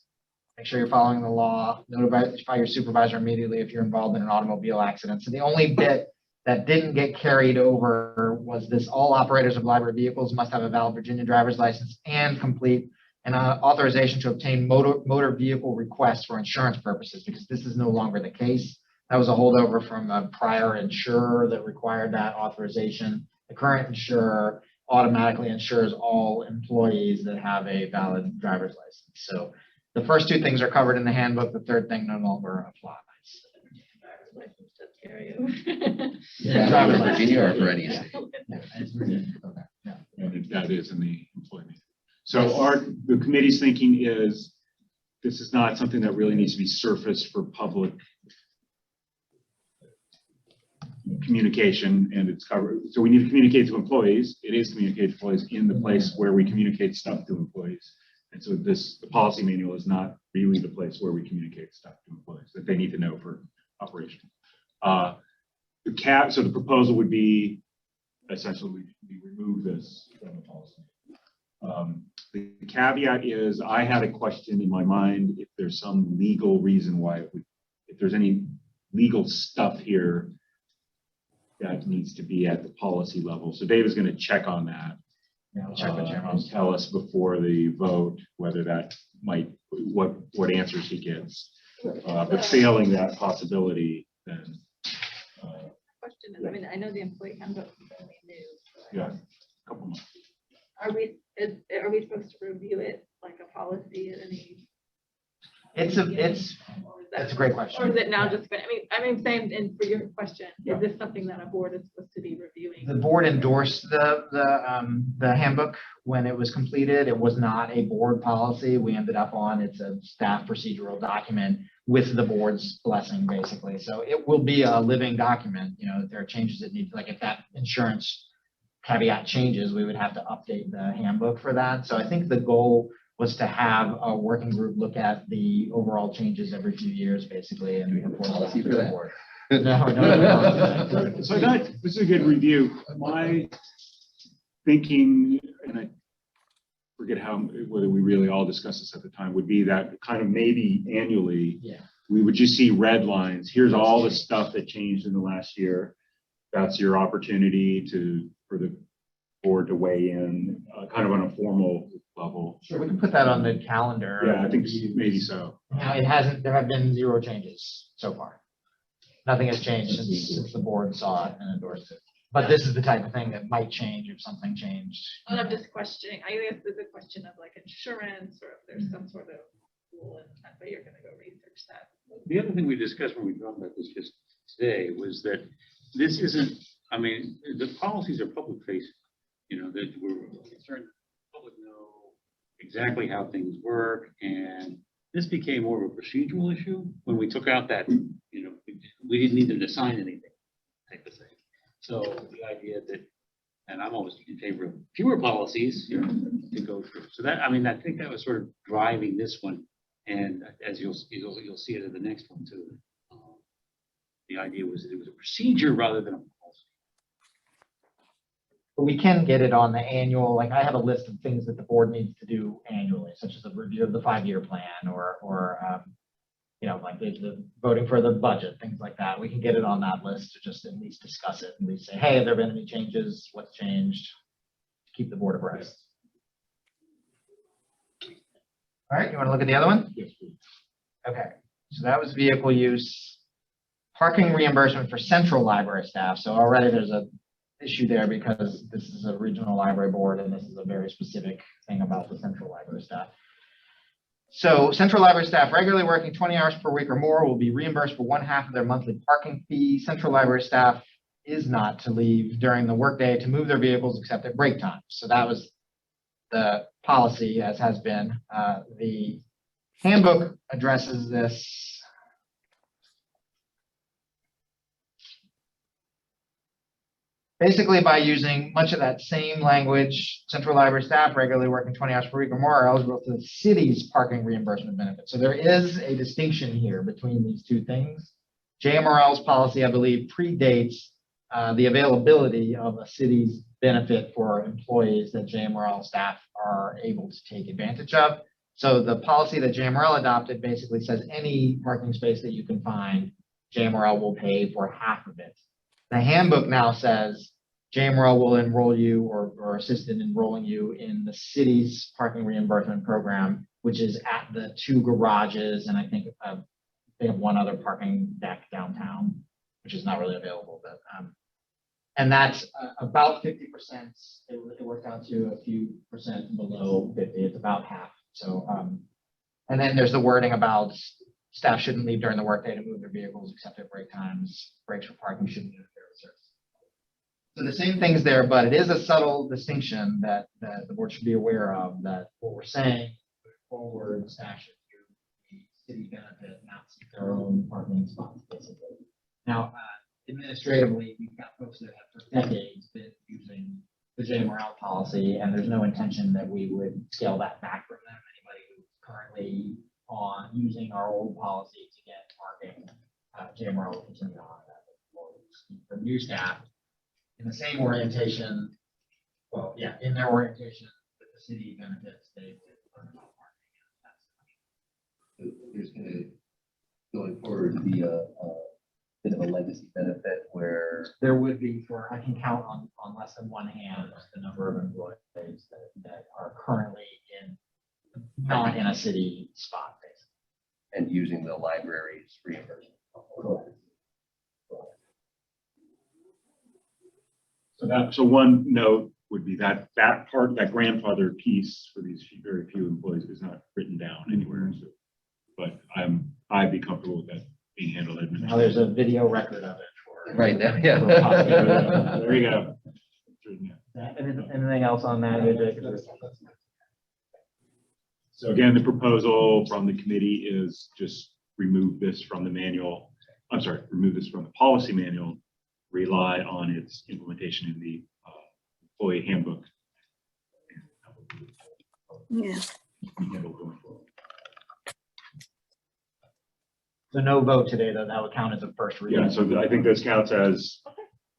Make sure you're following the law. Notify your supervisor immediately if you're involved in an automobile accident. So the only bit that didn't get carried over was this: all operators of library vehicles must have a valid Virginia driver's license and complete and authorization to obtain motor vehicle requests for insurance purposes, because this is no longer the case. That was a holdover from a prior insurer that required that authorization. The current insurer automatically insures all employees that have a valid driver's license. So the first two things are covered in the handbook. The third thing no longer applies. Yeah, driver's license, Virginia or for any state. And that is in the employment. So the committee's thinking is, this is not something that really needs to be surfaced for public communication, and it's covered. So we need to communicate to employees. It is communicated to employees in the place where we communicate stuff to employees. And so the policy manual is not really the place where we communicate stuff to employees that they need to know for operation. So the proposal would be essentially we remove this from the policy. The caveat is, I had a question in my mind if there's some legal reason why if there's any legal stuff here that needs to be at the policy level. So Dave is going to check on that. Yeah, I'll check with JMRL. And tell us before the vote whether that might, what answers he gets. But failing that possibility, then. Question is, I mean, I know the employee handbook is only new. Yeah, a couple months. Are we supposed to review it like a policy at any? That's a great question. Or is it now just, I mean, saying, and for your question, is this something that a board is supposed to be reviewing? The board endorsed the handbook when it was completed. It was not a board policy. We ended up on, it's a staff procedural document with the board's blessing, basically. So it will be a living document. You know, if there are changes that need, like if that insurance caveat changes, we would have to update the handbook for that. So I think the goal was to have a working group look at the overall changes every few years, basically, and report policy to for the that? board. No. So this is a good review. My thinking, and I forget whether we really all discussed this at the time, would be that kind of maybe annually, we would just see red lines. Here's all the stuff that changed in the last year. That's your opportunity for the board to weigh in, kind of on a formal level. Sure, we can put that on the calendar. Yeah, I think maybe so. Now, there have been 0 changes so far. Nothing has changed since the board saw it and endorsed it. But this is the type of thing that might change if something changed. And I'm just questioning, I guess there's a question of like insurance, or if there's some sort of rule, but you're gonna go research that. The other thing we discussed when we talked about this just today was that this isn't, I mean, the policies are public facing, you know, that we're concerned the public know exactly how things work, and this became more of a procedural issue when we took out that, you know, we didn't need them to sign anything type of thing. So the idea that, and I'm always in favor of fewer policies, you know, to go through. So that, I mean, I think that was sort of driving this one, and as you'll see it in the next one too. The idea was that it was a procedure rather than a policy. But we can get it on the annual, like I have a list of things that the board needs to do annually, such as a review of the 5-year plan or you know, like the voting for the budget, things like that. We can get it on that list to just at least discuss it and at least say, hey, have there been any changes? What's changed? Keep the board abreast. All right, you want to look at the other one? Yes, please. Okay, so that was vehicle use. Parking reimbursement for central library staff. So already there's a issue there because this is a regional library board and this is a very specific thing about the central library staff. So central library staff regularly working 20 hours per week or more will be reimbursed for 1/2 of their monthly parking fee. Central library staff is not to leave during the workday to move their vehicles except at break time. So that was the policy, as has been. The handbook addresses this. Basically, by using much of that same language, central library staff regularly working 20 hours per week or more are eligible for the city's parking reimbursement benefit. So there is a distinction here between these two things. JMRL's policy, I believe, predates the availability of a city's benefit for employees that JMRL staff are able to take advantage of. So the policy that JMRL adopted basically says any parking space that you can find, JMRL will pay for 1/2 of it. The handbook now says JMRL will enroll you or assist in enrolling you in the city's parking reimbursement program, which is at the 2 garages, and I think they have one other parking deck downtown, which is not really available, but and that's about 50%. It worked out to a few percent below 50. It's about half. So, and then there's the wording about staff shouldn't leave during the workday to move their vehicles except at break times. Breaks for parking shouldn't interfere with service. So the same thing's there, but it is a subtle distinction that the board should be aware of, that what we're saying forward, staff should do the city benefit, not seek their own parking spots, basically. Now, administratively, we've got folks that have for decades been using the JMRL policy, and there's no intention that we would scale that back from them. Anybody who's currently on using our old policy to get parking, JMRL will continue on that. For new staff, in the same orientation, well, yeah, in their orientation with the city benefits, they learn about parking. There's going forward be a bit of a legacy benefit where There would be I can count on less than one hand the number of employees that are currently not in a city spot, basically. and using the library's reimbursement. Correct. So one note would be that part, that grandfather piece for these very few employees is not written down anywhere. So, but I'd be comfortable with that being handled administratively. Now there's a video record of it for. Right now, yeah. There you go. Anything else on that? So again, the proposal from the committee is just remove this from the manual. I'm sorry, remove this from the policy manual, rely on its implementation in the employee handbook. Yeah. So no vote today, though. That would count as a first reading. Yeah, so I think this counts as,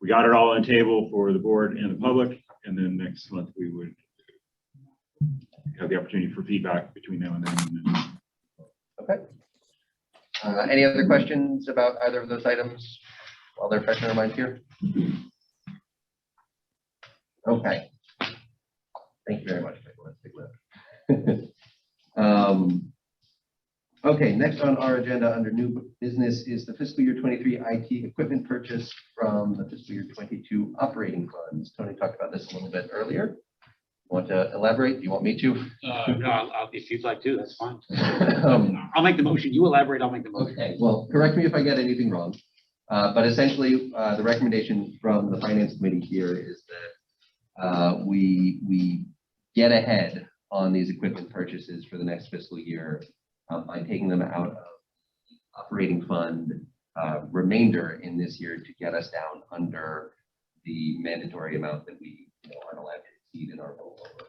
we got it all on the table for the board and the public, and then next month we would have the opportunity for feedback between now and then. Okay. Any other questions about either of those items while they're fresh in our minds here? Okay. Thank you very much. Let's take a look. Okay, next on our agenda under new business is the fiscal year 23 IT equipment purchase from the fiscal year 22 operating funds. Tony talked about this a little bit earlier. Want to elaborate? Do you want me to? No, if you'd like to, that's fine. I'll make the motion. You elaborate, I'll make the motion. Okay, well, correct me if I get anything wrong. But essentially, the recommendation from the finance committee here is that we get ahead on these equipment purchases for the next fiscal year by taking them out of the operating fund remainder in this year to get us down under the mandatory amount that we aren't allowed to exceed in our rollover.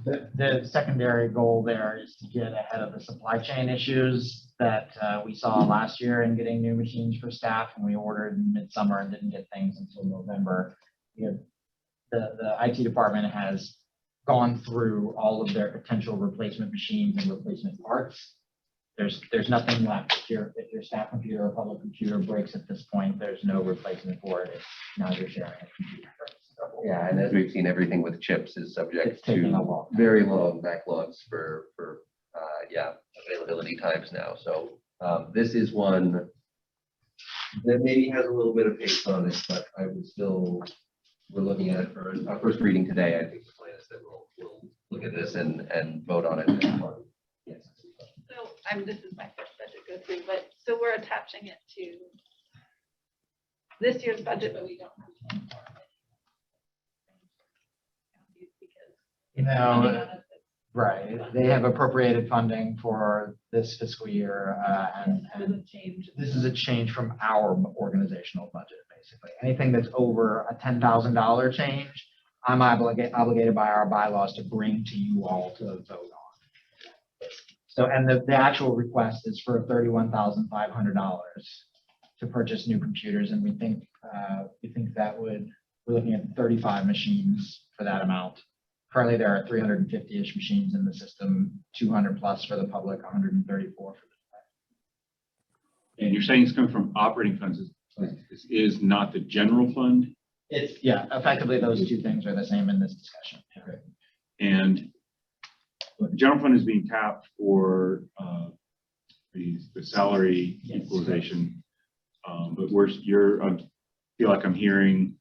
The secondary goal there is to get ahead of the supply chain issues that we saw last year in getting new machines for staff, and we ordered in midsummer and didn't get things until November. The IT department has gone through all of their potential replacement machines and replacement parts. There's nothing left. If your staff computer or public computer breaks at this point, there's no replacement for it. Now you're sharing a computer. Yeah, and as we've seen, everything with chips is subject It's taking to a long time. very long backlogs for availability times now. So this is one that maybe has a little bit of pace on it, but I would still, we're looking at it for our first reading today. I think the plan is that we'll look at this and vote on it next month. Yes. So this is my first budget go through, but so we're attaching it to this year's budget, but we don't have to. Right. They have appropriated funding for this fiscal year, and this is a change from our organizational budget, basically. Anything that's over a $10,000 change, I'm obligated by our bylaws to bring to you all to vote on. So, and the actual request is for $31,500 to purchase new computers, and we think that we're looking at 35 machines for that amount. Currently, there are 350-ish machines in the system, 200 plus for the public, 134 for the. And you're saying it's coming from operating funds. This is not the general fund? It's, yeah, effectively, those two things are the same in this discussion. And general fund is being tapped for the salary equalization. But I feel like I'm hearing,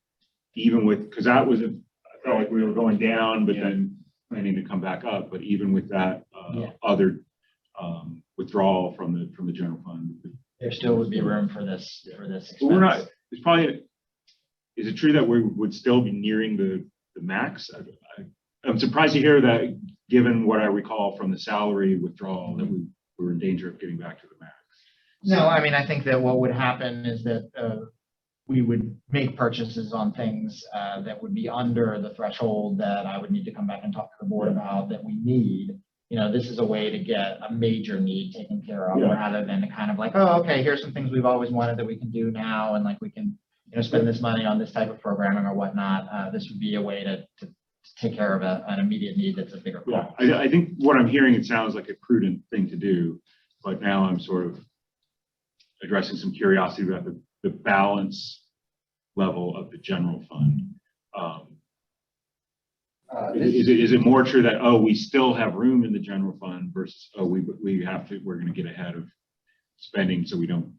even with, because that was, I felt like we were going down, but then planning to come back up. But even with that other withdrawal from the general fund, There still would be room for this expense. but we're not. It's probably. Is it true that we would still be nearing the max? I'm surprised to hear that, given what I recall from the salary withdrawal, that we were in danger of getting back to the max. No, I mean, I think that what would happen is that we would make purchases on things that would be under the threshold that I would need to come back and talk to the board about that we need. You know, this is a way to get a major need taken care of, rather than kind of like, oh, okay, here's some things we've always wanted that we can do now, and like we can, you know, spend this money on this type of programming or whatnot. This would be a way to take care of an immediate need that's a bigger problem. Yeah, I think what I'm hearing, it sounds like a prudent thing to do, but now I'm sort of addressing some curiosity about the balance level of the general fund. Is it more true that, oh, we still have room in the general fund versus, oh, we're going to get ahead of spending so we don't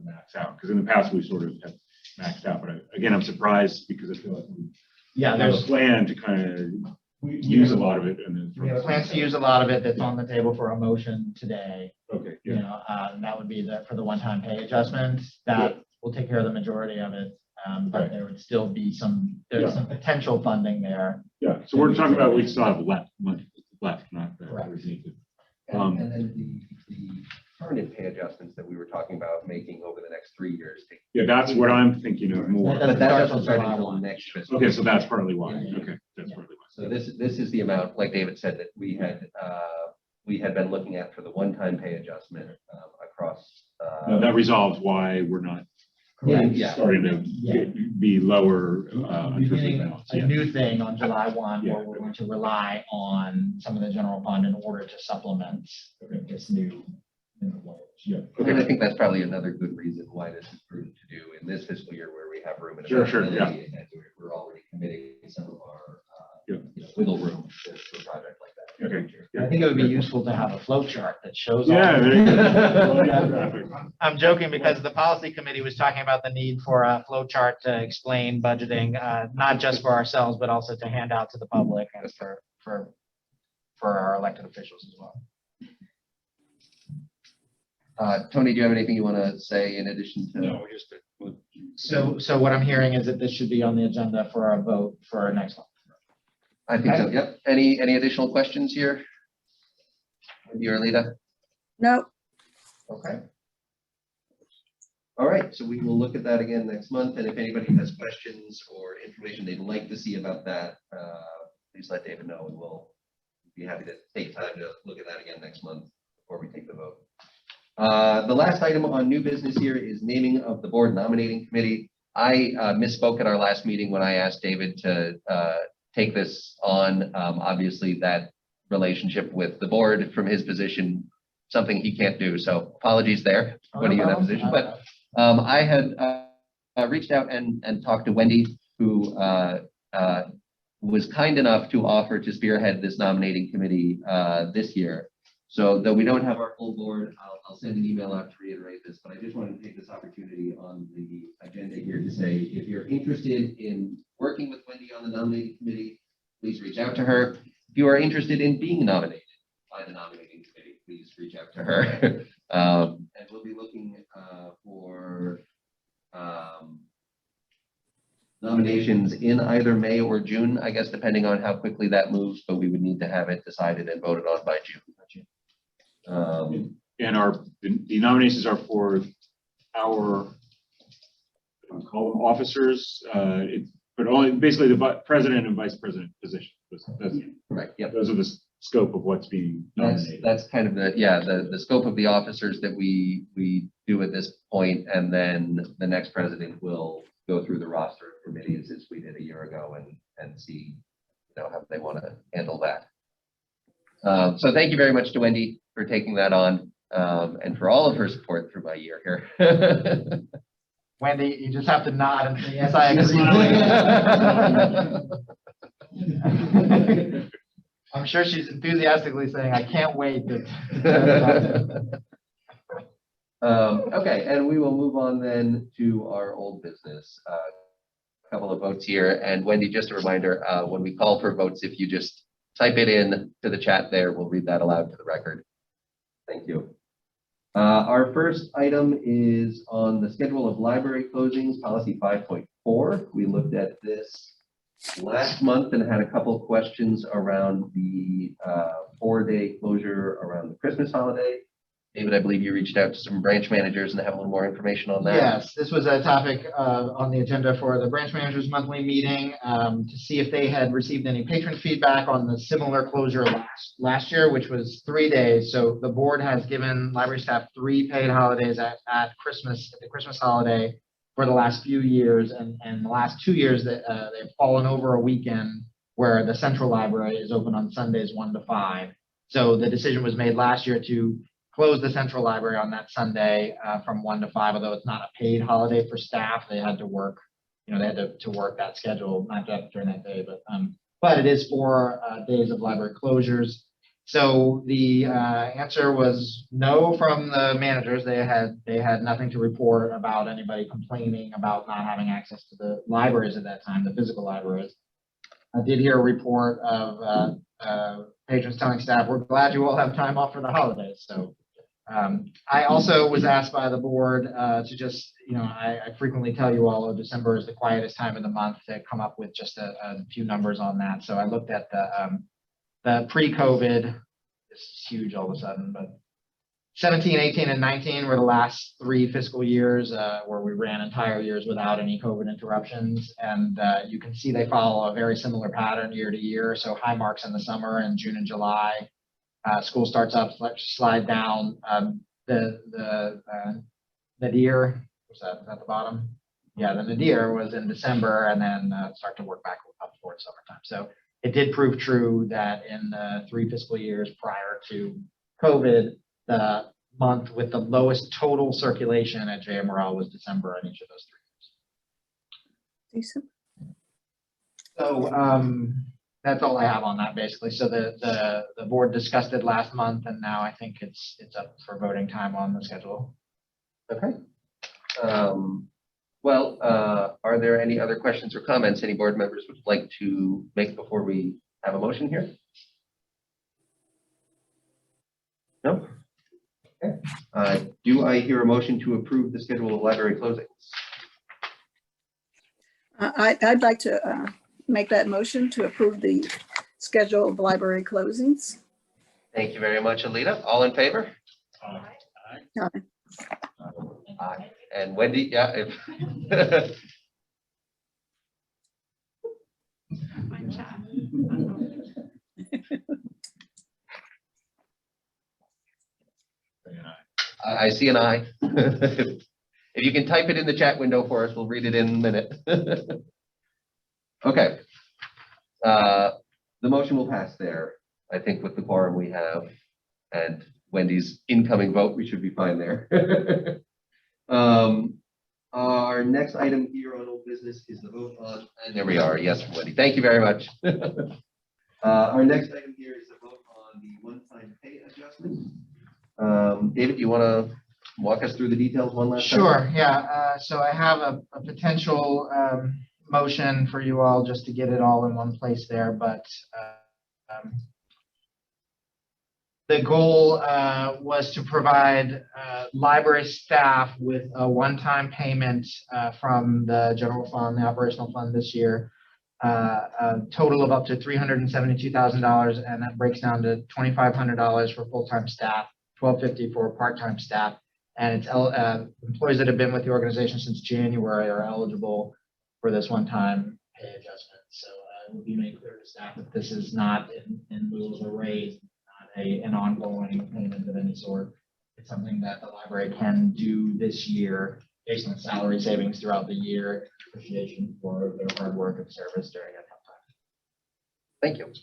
max out? Because in the past we sort of have maxed out, but again, I'm surprised because I feel like we have a plan to kind of use a lot of it. And then we have plans to use a lot of it that's on the table for a motion today. Okay. You know, and that would be for the one-time pay adjustments. That will take care of the majority of it. But there would still be some potential funding there. Yeah. So we're talking about we still have money left, not that Correct. we need to. And then the permanent pay adjustments that we were talking about making over the next 3 years. Yeah, that's what I'm thinking of more. That But that doesn't starts start until July 1. next fiscal. Okay, so that's partly why. Yeah. Okay, that's partly why. So this is the amount, like David said, that we had been looking at for the one-time pay adjustment across. No, that resolves why we're not Yeah. starting to be lower. Beginning balance. a new thing on July 1, Yeah. where we're going to rely on some of the general fund in order to supplement this new. Yeah. And I Okay. think that's probably another good reason why this is prudent to do in this fiscal year where we have room and Sure, availability, and we're already committing some of our wiggle room for a project like that. Okay. I think it would be useful to have a flow chart that shows. Yeah. all there you go. I'm joking because the policy committee was talking about the need for a flow chart to explain budgeting, not just for ourselves, but also to hand out to the public and for our elected officials as well. Tony, do you have anything you want to say in addition to? No, just So what I'm hearing is that this should be on the agenda for a vote for our next month. I think so, yep. Any additional questions here? You or Lita? No. Okay. All right, so we will look at that again next month, and if anybody has questions or information they'd like to see about that, please let David know, and we'll be happy to take time to look at that again next month before we take the vote. The last item on new business here is naming of the board nominating committee. I misspoke at our last meeting when I asked David to take this on. Obviously, that relationship with the board from his position, something he can't do. So apologies there, putting you in that position. But I had reached out and talked to Wendy, who was kind enough to offer to spearhead this nominating committee this year. So though we don't have our full board, I'll send an email out to reiterate this, but I just wanted to take this opportunity on the agenda here to say, if you're interested in working with Wendy on the nominating committee, please reach out to her. If you are interested in being nominated by the nominating committee, please reach out to her. And we'll be looking for nominations in either May or June, I guess, depending on how quickly that moves, but we would need to have it decided and voted on by June. And the nominations are for our, call them officers, but only basically the president and vice president position. That's Right. Yep. Those are the scope of what's being nominated. That's kind of the scope of the officers that we do at this point, and then the next president will go through the roster of committees as we did a year ago and see, how they want to handle that. So thank you very much to Wendy for taking that on, and for all of her support through my year here. Wendy, you just have to nod and say, yes, I agree. I'm sure she's enthusiastically saying, I can't wait. Okay, and we will move on then to our old business. A couple of votes here, and Wendy, just a reminder, when we call for votes, if you just type it in to the chat there, we'll read that aloud to the record. Thank you. Our first item is on the schedule of library closings, policy 5.4. We looked at this last month and had a couple of questions around the 4-day closure around the Christmas holiday. David, I believe you reached out to some branch managers and have a little more information on that. Yes, this was a topic on the agenda for the branch managers monthly meeting to see if they had received any patron feedback on the similar closure last year, which was 3 days. So the board has given library staff 3 paid holidays at Christmas, at the Christmas holiday for the last few years. And the last 2 years that they've fallen over a weekend where the central library is open on Sundays 1 to 5. So the decision was made last year to close the central library on that Sunday from 1 to 5, although it's not a paid holiday for staff. They had to work, they had to work that schedule, not just during that day, but it is 4 days of library closures. So the answer was no from the managers. They had nothing to report about anybody complaining about not having access to the libraries at that time, the physical libraries. I did hear a report of patrons telling staff, we're glad you all have time off for the holidays. So I also was asked by the board to just, I frequently tell you all December is the quietest time of the month to come up with just a few numbers on that. So I looked at the pre-COVID, this is huge all of a sudden, but 17, 18, and 19 were the last 3 fiscal years where we ran entire years without any COVID interruptions. And you can see they follow a very similar pattern year to year. So high marks in the summer and June and July. School starts up, slide down. The nadir, was that at the bottom? Yeah, the nadir was in December and then start to work back up towards summertime. So it did prove true that in the 3 fiscal years prior to COVID, the month with the lowest total circulation at JMRL was December in each of those 3 years. So that's all I have on that basically. So the board discussed it last month, and now I think it's up for voting time on the schedule. Okay. Well, are there any other questions or comments any board members would like to make before we have a motion here? No? Okay. Do I hear a motion to approve the schedule of library closings? I'd like to make that motion to approve the schedule of library closings. Thank you very much, Alita. All in favor? Aye. Aye. And Wendy, yeah, if I see an aye. If you can type it in the chat window for us, we'll read it in a minute. Okay. The motion will pass there. I think with the quorum we have and Wendy's incoming vote, we should be fine there. Our next item here on old business is the vote on, and there we are. Yes, Wendy. Thank you very much. Our next item here is the vote on the one-time pay adjustment. David, do you want to walk us through the details one last time? Sure, yeah. So I have a potential motion for you all just to get it all in one place there, but the goal was to provide library staff with a one-time payment from the general fund, the operational fund this year, a total of up to $372,000, and that breaks down to $2,500 for full-time staff, $1,250 for part-time staff, and it's employees that have been with the organization since January are eligible for this one-time pay adjustment. So it will be made clear to staff that this is not in lieu of a raise, not an ongoing payment of any sort. It's something that the library can do this year based on salary savings throughout the year, appreciation for their hard work and service during a tough time. Thank you.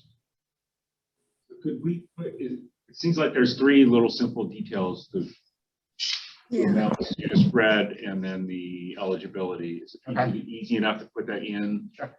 Could we put, it seems like there's 3 little simple details. Yeah. amounts you just read, and then the eligibility. Is it Okay. easy enough to put that in? Sure.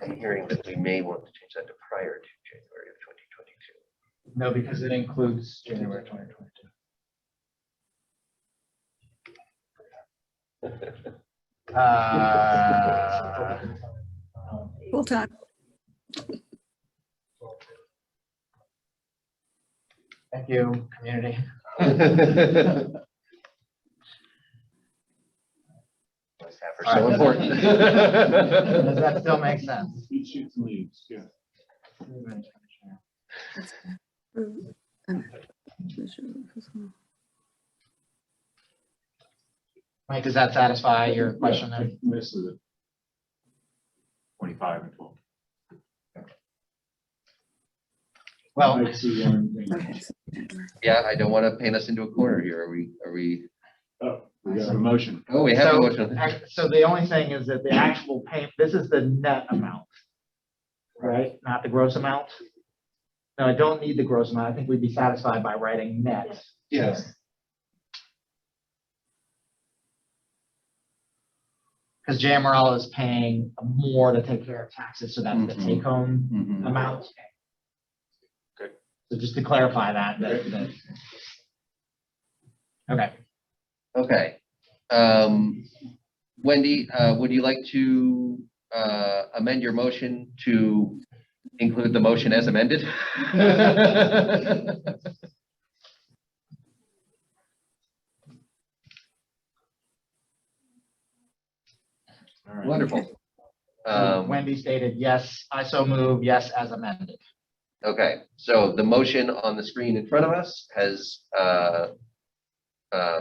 I'm hearing that we may want to change that to prior to January of 2022. No, because it includes January 2022. Full time. Thank you, community. Staff are All so right. important. Does that still make sense? Each shoots and leaves, yeah. Mike, does that satisfy your question there? This is 25 and 12. Well, I see one thing. Okay. Yeah, I don't want to paint us into a corner here. Are we? Oh, we got a motion. Oh, we have a so, motion. so the only thing is that the actual pay, this is the net amount, right? Not the gross amount. No, I don't need the gross amount. I think we'd be satisfied by writing net. Yes. Because JMRL is paying more to take care of taxes, so that's the Mhm. take-home Mhm. amount. Okay. So just to clarify that. Okay. Okay. Wendy, would you like to amend your motion to include the motion as amended? All right. Wonderful. Wendy stated, yes, I so move, yes, as amended. Okay, so the motion on the screen in front of us has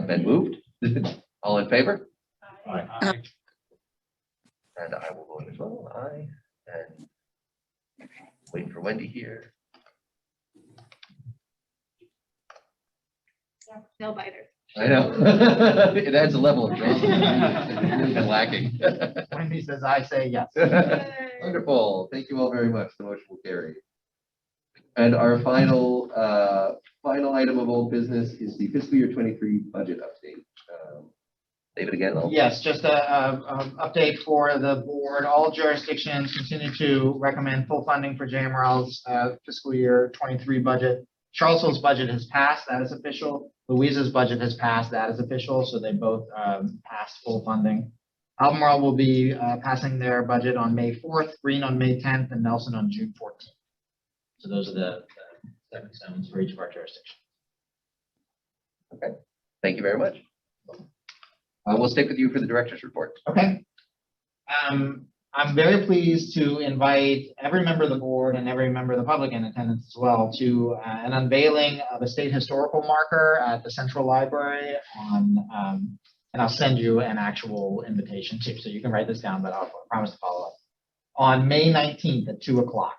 been moved. All in favor? Aye. And I will vote as well. Aye. And waiting for Wendy here. Nail biter. I know. It adds a level of drama. It's really been lacking. Wendy says, I say yes. Wonderful. Thank you all very much. The motion will carry. And our final item of old business is the fiscal year 23 budget update. David, again. Yes, just a update for the board. All jurisdictions continue to recommend full funding for JMRL's fiscal year 23 budget. Charlottesville's budget has passed, that is official. Louisa's budget has passed, that is official. So they both passed full funding. Albemarle will be passing their budget on May 4th, Greene on May 10th, and Nelson on June 14th. So those are the stepping stones for each of our jurisdictions. Okay, thank you very much. We'll stick with you for the director's report. Okay. I'm very pleased to invite every member of the board and every member of the public in attendance as well to an unveiling of a state historical marker at the Central Library on, and I'll send you an actual invitation too, so you can write this down, but I'll promise to follow up. On May 19th at 2 o'clock.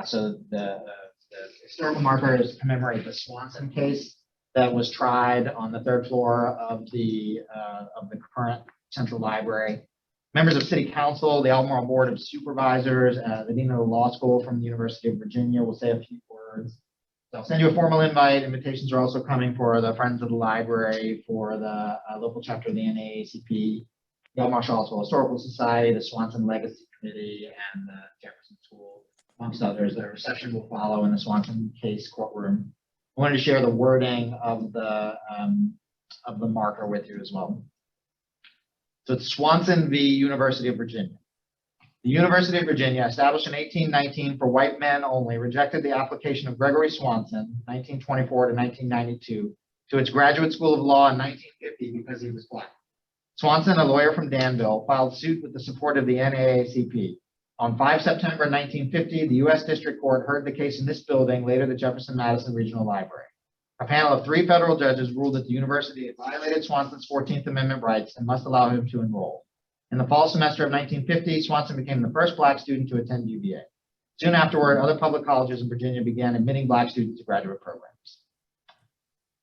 So the historical marker is to commemorate the Swanson case that was tried on the 3rd floor of the current Central Library. Members of City Council, the Albemarle Board of Supervisors, the Dean of the Law School from the University of Virginia will say a few words. So I'll send you a formal invite. Invitations are also coming for the Friends of the Library, for the local chapter of the NAACP, the Albemarle Charlottesville Historical Society, the Swanson Legacy Committee, and the Jefferson School, amongst others. The reception will follow in the Swanson case courtroom. I wanted to share the wording of the marker with you as well. So it's Swanson v. University of Virginia. The University of Virginia, established in 1819 for white men only, rejected the application of Gregory Swanson, 1924 to 1992, to its Graduate School of Law in 1950 because he was black. Swanson, a lawyer from Danville, filed suit with the support of the NAACP. On 5 September 1950, the U.S. District Court heard the case in this building, later the Jefferson-Madison Regional Library. A panel of 3 federal judges ruled that the university had violated Swanson's 14th Amendment rights and must allow him to enroll. In the fall semester of 1950, Swanson became the first black student to attend UVA. Soon afterward, other public colleges in Virginia began admitting black students to graduate programs.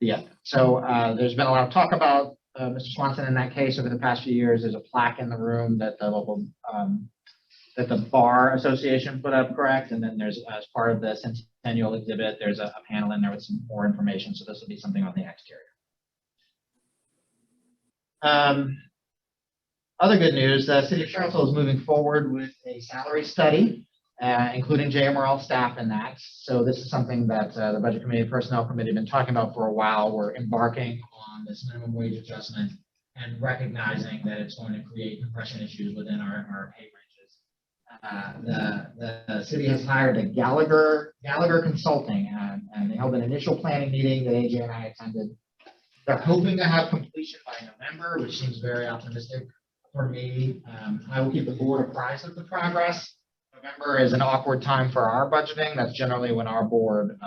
The end. So there's been a lot of talk about Mr. Swanson in that case over the past few years. There's a plaque in the room that the local, that the Bar Association put up, correct? And then there's, as part of the centennial exhibit, there's a panel in there with some more information. So this will be something on the exterior. Other good news, the City of Charlottesville is moving forward with a salary study, including JMRL staff in that. So this is something that the Budget Committee, Personnel Committee have been talking about for a while. We're embarking on this minimum wage adjustment and recognizing that it's going to create compression issues within our pay ranges. The city has hired a Gallagher Consulting, and they held an initial planning meeting that AJ and I attended. They're hoping to have completion by November, which seems very optimistic for me. I will keep the board apprised of the progress. November is an awkward time for our budgeting. That's generally when our board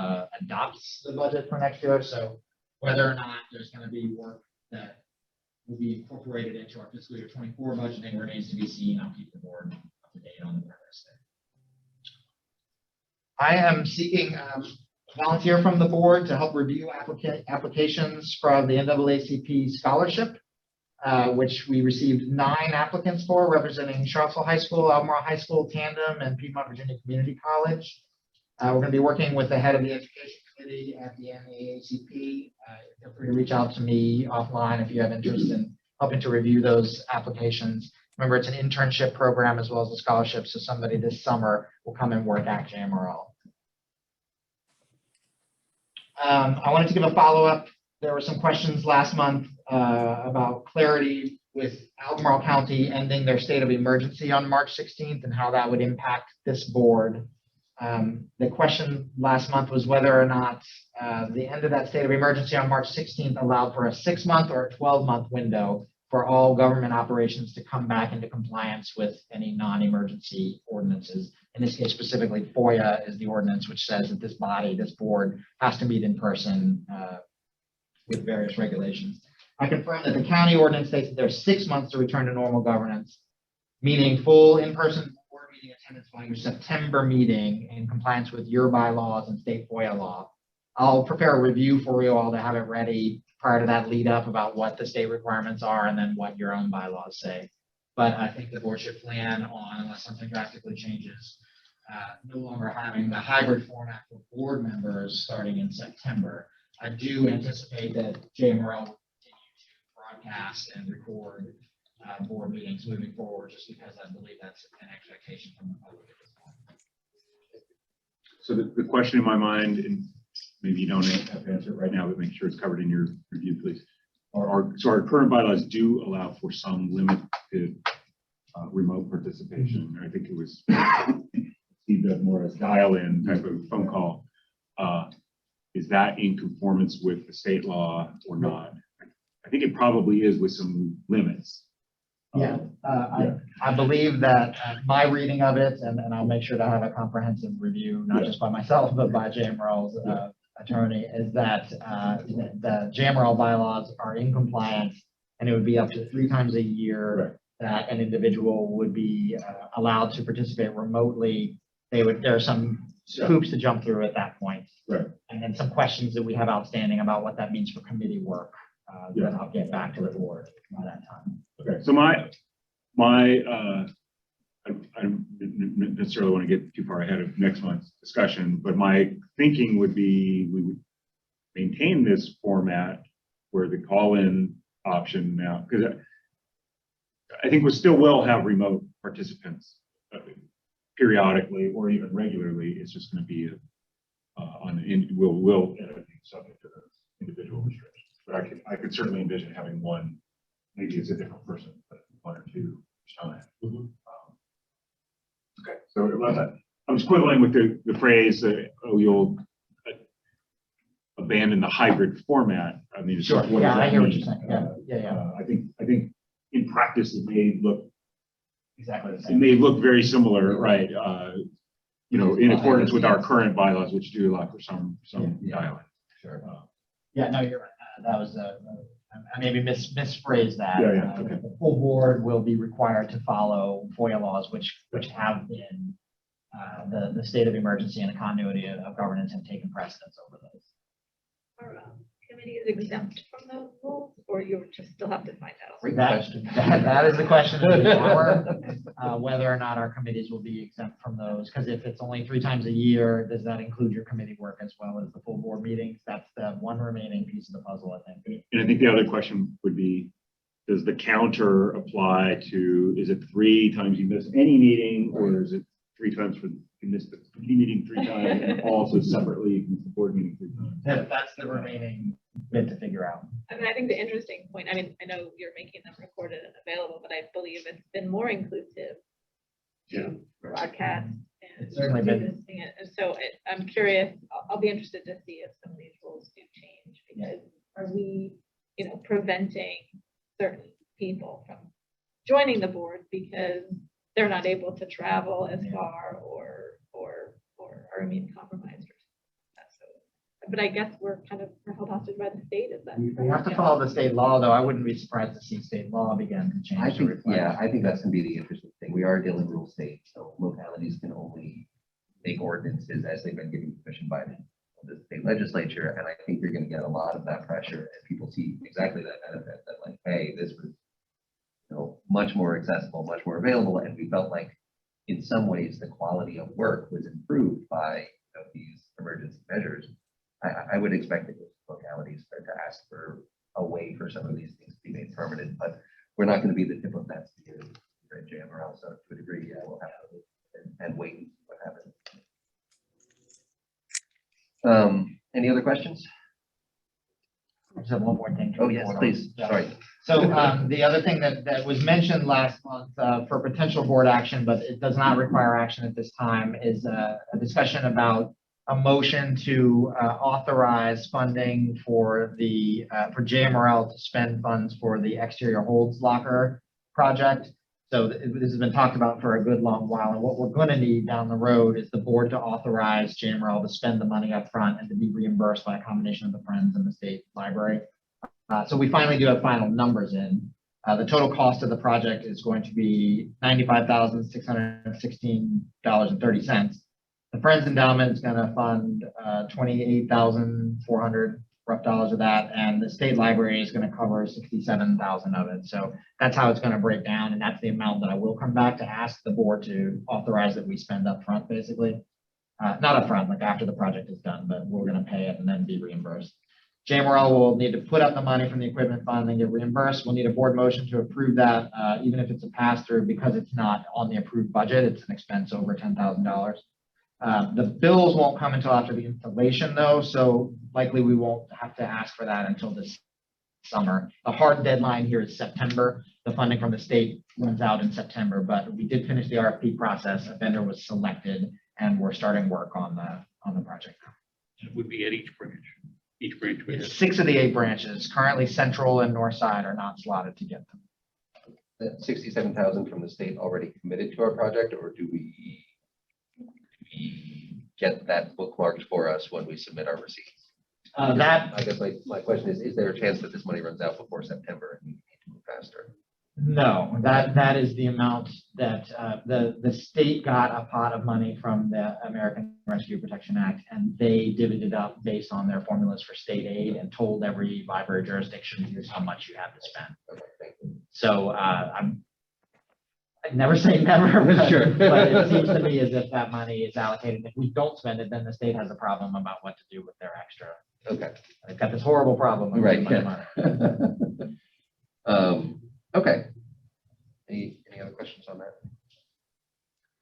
adopts the budget for next year. So whether or not there's going to be work that will be incorporated into our fiscal year 24 budgeting remains to be seen. I'll keep the board up to date on the progress there. I am seeking a volunteer from the board to help review applications for the NAACP scholarship, which we received 9 applicants for, representing Charlottesville High School, Albemarle High School, Tandem, and Piedmont Virginia Community College. We're going to be working with the head of the education committee at the NAACP. Feel free to reach out to me offline if you have interest in helping to review those applications. Remember, it's an internship program as well as a scholarship, so somebody this summer will come and work at JMRL. I wanted to give a follow-up. There were some questions last month about clarity with Albemarle County ending their state of emergency on March 16th and how that would impact this board. The question last month was whether or not the end of that state of emergency on March 16th allowed for a 6-month or a 12-month window for all government operations to come back into compliance with any non-emergency ordinances. In this case, specifically, FOIA is the ordinance which says that this body, this board, has to meet in person with various regulations. I confirm that the county ordinance states that there's 6 months to return to normal governance, meaning full in-person board meeting attendance by your September meeting in compliance with your bylaws and state FOIA law. I'll prepare a review for you all to have it ready prior to that lead up about what the state requirements are and then what your own bylaws say. But I think the board should plan on, unless something drastically changes, no longer having the hybrid format for board members starting in September. I do anticipate that JMRL will continue to broadcast and record board meetings moving forward, just because I believe that's an expectation from the public at this point. So the question in my mind, and maybe you don't have to answer it right now, but make sure it's covered in your review, please. So our current bylaws do allow for some limited remote participation. I think it was more as dial-in type of phone call. Is that in conformance with the state law or not? I think it probably is with some limits. Yeah, I believe that my reading of it, and I'll make sure to have a comprehensive review, not just by myself, but by JMRL's attorney, is that the JMRL bylaws are in compliance, and it would be up to 3 times a year that an individual would be allowed to participate remotely. There are some hoops to jump through at that point. Right. And then some questions that we have outstanding about what that means for committee work. Then I'll get back to the board by that time. Okay, so I don't necessarily want to get too far ahead of next month's discussion, but my thinking would be we would maintain this format where the call-in option now, because I think we still will have remote participants periodically or even regularly. It's just going to be will be subject to those individual restrictions. But I could certainly envision having one, maybe it's a different person, but 1 or 2 each time. Okay, so I was quibbling with the phrase, you'll abandon the hybrid format. I mean, Sure. Yeah, I hear what you're saying. I think in practice it may look exactly the it same. may look very similar, right? In accordance with our current bylaws, which do allow for some dialogue. Sure. Yeah, no, you're right. That was I maybe misphrased that. Okay. The full board will be required to follow FOIA laws, which have been the state of emergency and the continuity of governance have taken precedence over those. Can committee is exempt from those rules, or you just still have to find out? Great That, question. that is the question of the hour, whether or not our committees will be exempt from those. Because if it's only 3 times a year, does that include your committee work as well as the full board meetings? That's the one remaining piece of the puzzle, I think. And I think the other question would be, does the counter apply to, is it 3 times you miss any meeting, or is it 3 times for you missed the committee meeting 3 times and also separately you miss the board meeting 3 times? That's the remaining bit to figure out. I mean, I think the interesting point, I mean, I know you're making them recorded and available, but I believe it's been more inclusive Yeah. broadcast and It's certainly been. noticing it. And so I'm curious, I'll be interested to see if some of these rules do change, because are we, preventing certain people from joining the board because they're not able to travel as far or are immune compromised or something like that. So, but I guess we're held hostage by the state. Is that? We have to follow the state law, though. I wouldn't be surprised to see state law begin to change. I to think, reflect. yeah, I think that's gonna be the interesting thing. We are a dealing rule state, so localities can only make ordinances as they've been given permission by the state legislature. And I think you're gonna get a lot of that pressure, and people see exactly that benefit, that like, hey, this was, much more accessible, much more available. And we felt like in some ways the quality of work was improved by these emergency measures. I would expect that localities start to ask for a way for some of these things to be made permanent, but we're not going to be the tip of that spear at JMRL. So to a degree, yeah, we'll have to and wait and see what happens. Any other questions? I just have one more thing. Oh, yes, please. Sorry. So the other thing that was mentioned last month for potential board action, but it does not require action at this time, is a discussion about a motion to authorize funding for JMRL to spend funds for the exterior holds locker project. So this has been talked about for a good long while, and what we're going to need down the road is the board to authorize JMRL to spend the money up front and to be reimbursed by a combination of the Friends and the State Library. So we finally do have final numbers in. The total cost of the project is going to be $95,616.30. The Friends Endowment is going to fund $28,400 rough dollars of that, and the State Library is going to cover $67,000 of it. So that's how it's going to break down, and that's the amount that I will come back to ask the board to authorize that we spend up front, basically. Not up front, like after the project is done, but we're going to pay it and then be reimbursed. JMRL will need to put up the money from the equipment fund and get reimbursed. We'll need a board motion to approve that, even if it's a pass-through, because it's not on the approved budget. It's an expense over $10,000. The bills won't come until after the installation, though, so likely we won't have to ask for that until this summer. The hard deadline here is September. The funding from the state runs out in September, but we did finish the RFP process. A vendor was selected, and we're starting work on the project now. It would be at each branch. Each branch would have. It's 6 of the 8 branches. Currently, Central and North Side are not slotted to get them. That 67,000 from the state already committed to our project, or do we get that bookmarked for us when we submit our receipts? I guess my question is there a chance that this money runs out before September and we need to move faster? No, that is the amount that the state got a pot of money from the American Rescue Protection Act, and they divvied it up based on their formulas for state aid and told every library jurisdiction, here's how much you have to spend. Okay, thank you. So I never say never, but, Sure. but it seems to me as if that money is allocated. If we don't spend it, then the state has a problem about what to do with their extra. Okay. They've got this horrible problem. Of Right. too much money. Okay. Any other questions on that?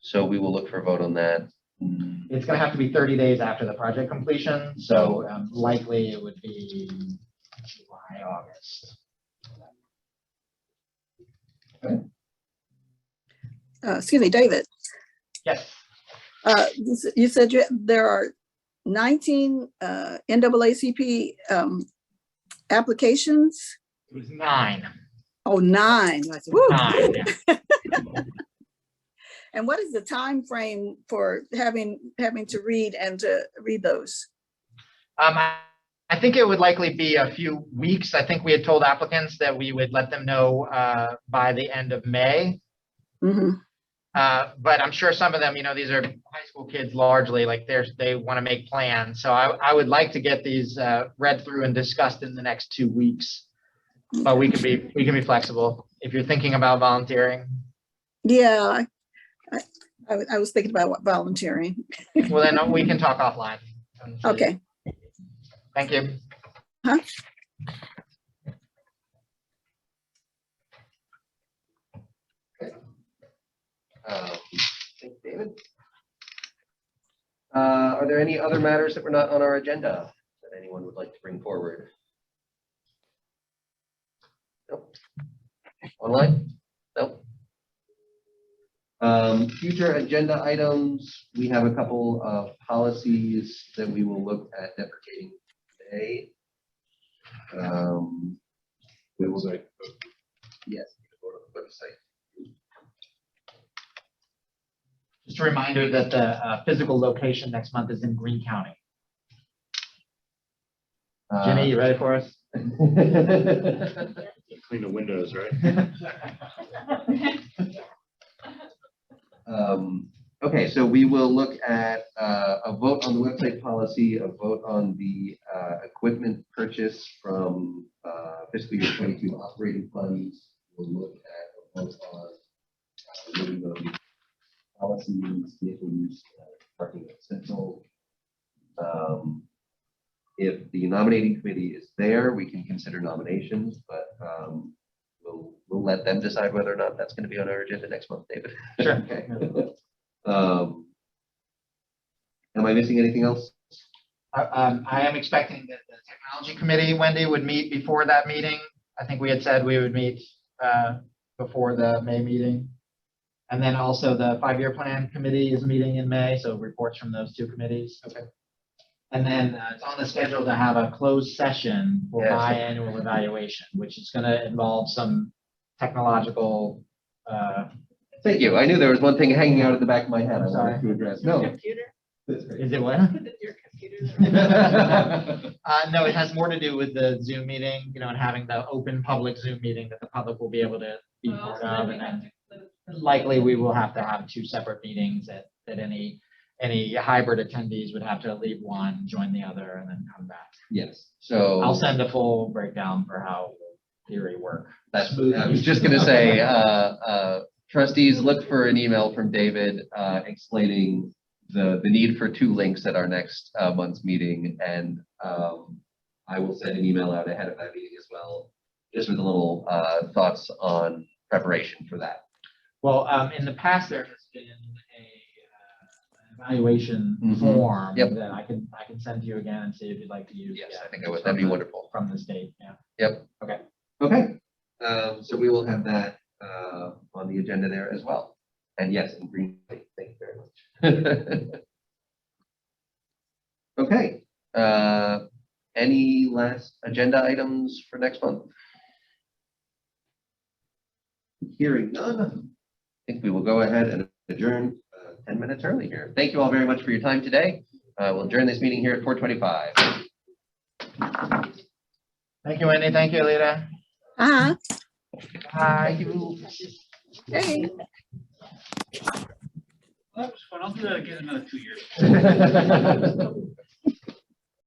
So we will look for a vote on that. It's going to have to be 30 days after the project completion, so likely it would be July, August. Okay. Excuse me, David. Yes. You said there are 19 NAACP applications. It was 9. Oh, 9. Woo. 9. Yeah. And what is the time frame for having to read those? I think it would likely be a few weeks. I think we had told applicants that we would let them know by the end of May. Mm-hmm. But I'm sure some of them, these are high school kids largely, like they want to make plans. So I would like to get these read through and discussed in the next 2 weeks. But we can be flexible if you're thinking about volunteering. Yeah, I was thinking about volunteering. Well, then we can talk offline. Okay. Thank you. Huh? Thanks, David. Are there any other matters that were not on our agenda that anyone would like to bring forward? Nope. Online? Nope. Future agenda items, we have a couple of policies that we will look at deprecating today. We will, yes, go to the website. Just a reminder that the physical location next month is in Greene County. Jenny, you ready for us? Clean the windows, right? Okay, so we will look at a vote on the website policy, a vote on the equipment purchase from fiscal year 22 operating funds. We'll look at a vote on moving the policies, vehicle use, parking at Central. If the nominating committee is there, we can consider nominations, but we'll let them decide whether or not that's going to be on our agenda next month, David. Sure. Okay. Am I missing anything else? I am expecting that the technology committee, Wendy, would meet before that meeting. I think we had said we would meet before the May meeting. And then also the 5-year plan committee is meeting in May, so reports from those 2 committees. Okay. And then it's on the schedule to have a closed session for biannual evaluation, which is going to involve some technological. Thank you. I knew there was one thing hanging out at the back of my head I Sorry. wanted to address. Your No. computer? Is it what? Is it your computer? No, it has more to do with the Zoom meeting, and having the open public Zoom meeting that the public will be able to be part of. And then likely we will have to have 2 separate meetings that any hybrid attendees would have to leave one, join the other, and then come back. Yes. So I'll send a full breakdown for how theory work. That's, I was just going to say, trustees, look for an email from David explaining the need for 2 links at our next month's meeting. And I will send an email out ahead of that meeting as well, just with a little thoughts on preparation for that. Well, in the past, there has been an evaluation form that I can send to you again and see if you'd like to use. Yes, I think that'd be wonderful. From the state, yeah. Yep. Okay. Okay. So we will have that on the agenda there as well. And yes, in green, thank you very much. Okay. Any last agenda items for next month? Hearing none, I think we will go ahead and adjourn 10 minutes early here. Thank you all very much for your time today. We'll adjourn this meeting here at 4:25. Thank you, Wendy. Thank you, Alita. Uh-huh. Hi. Hey. Well, that was fun. I'll do that again in another 2 years.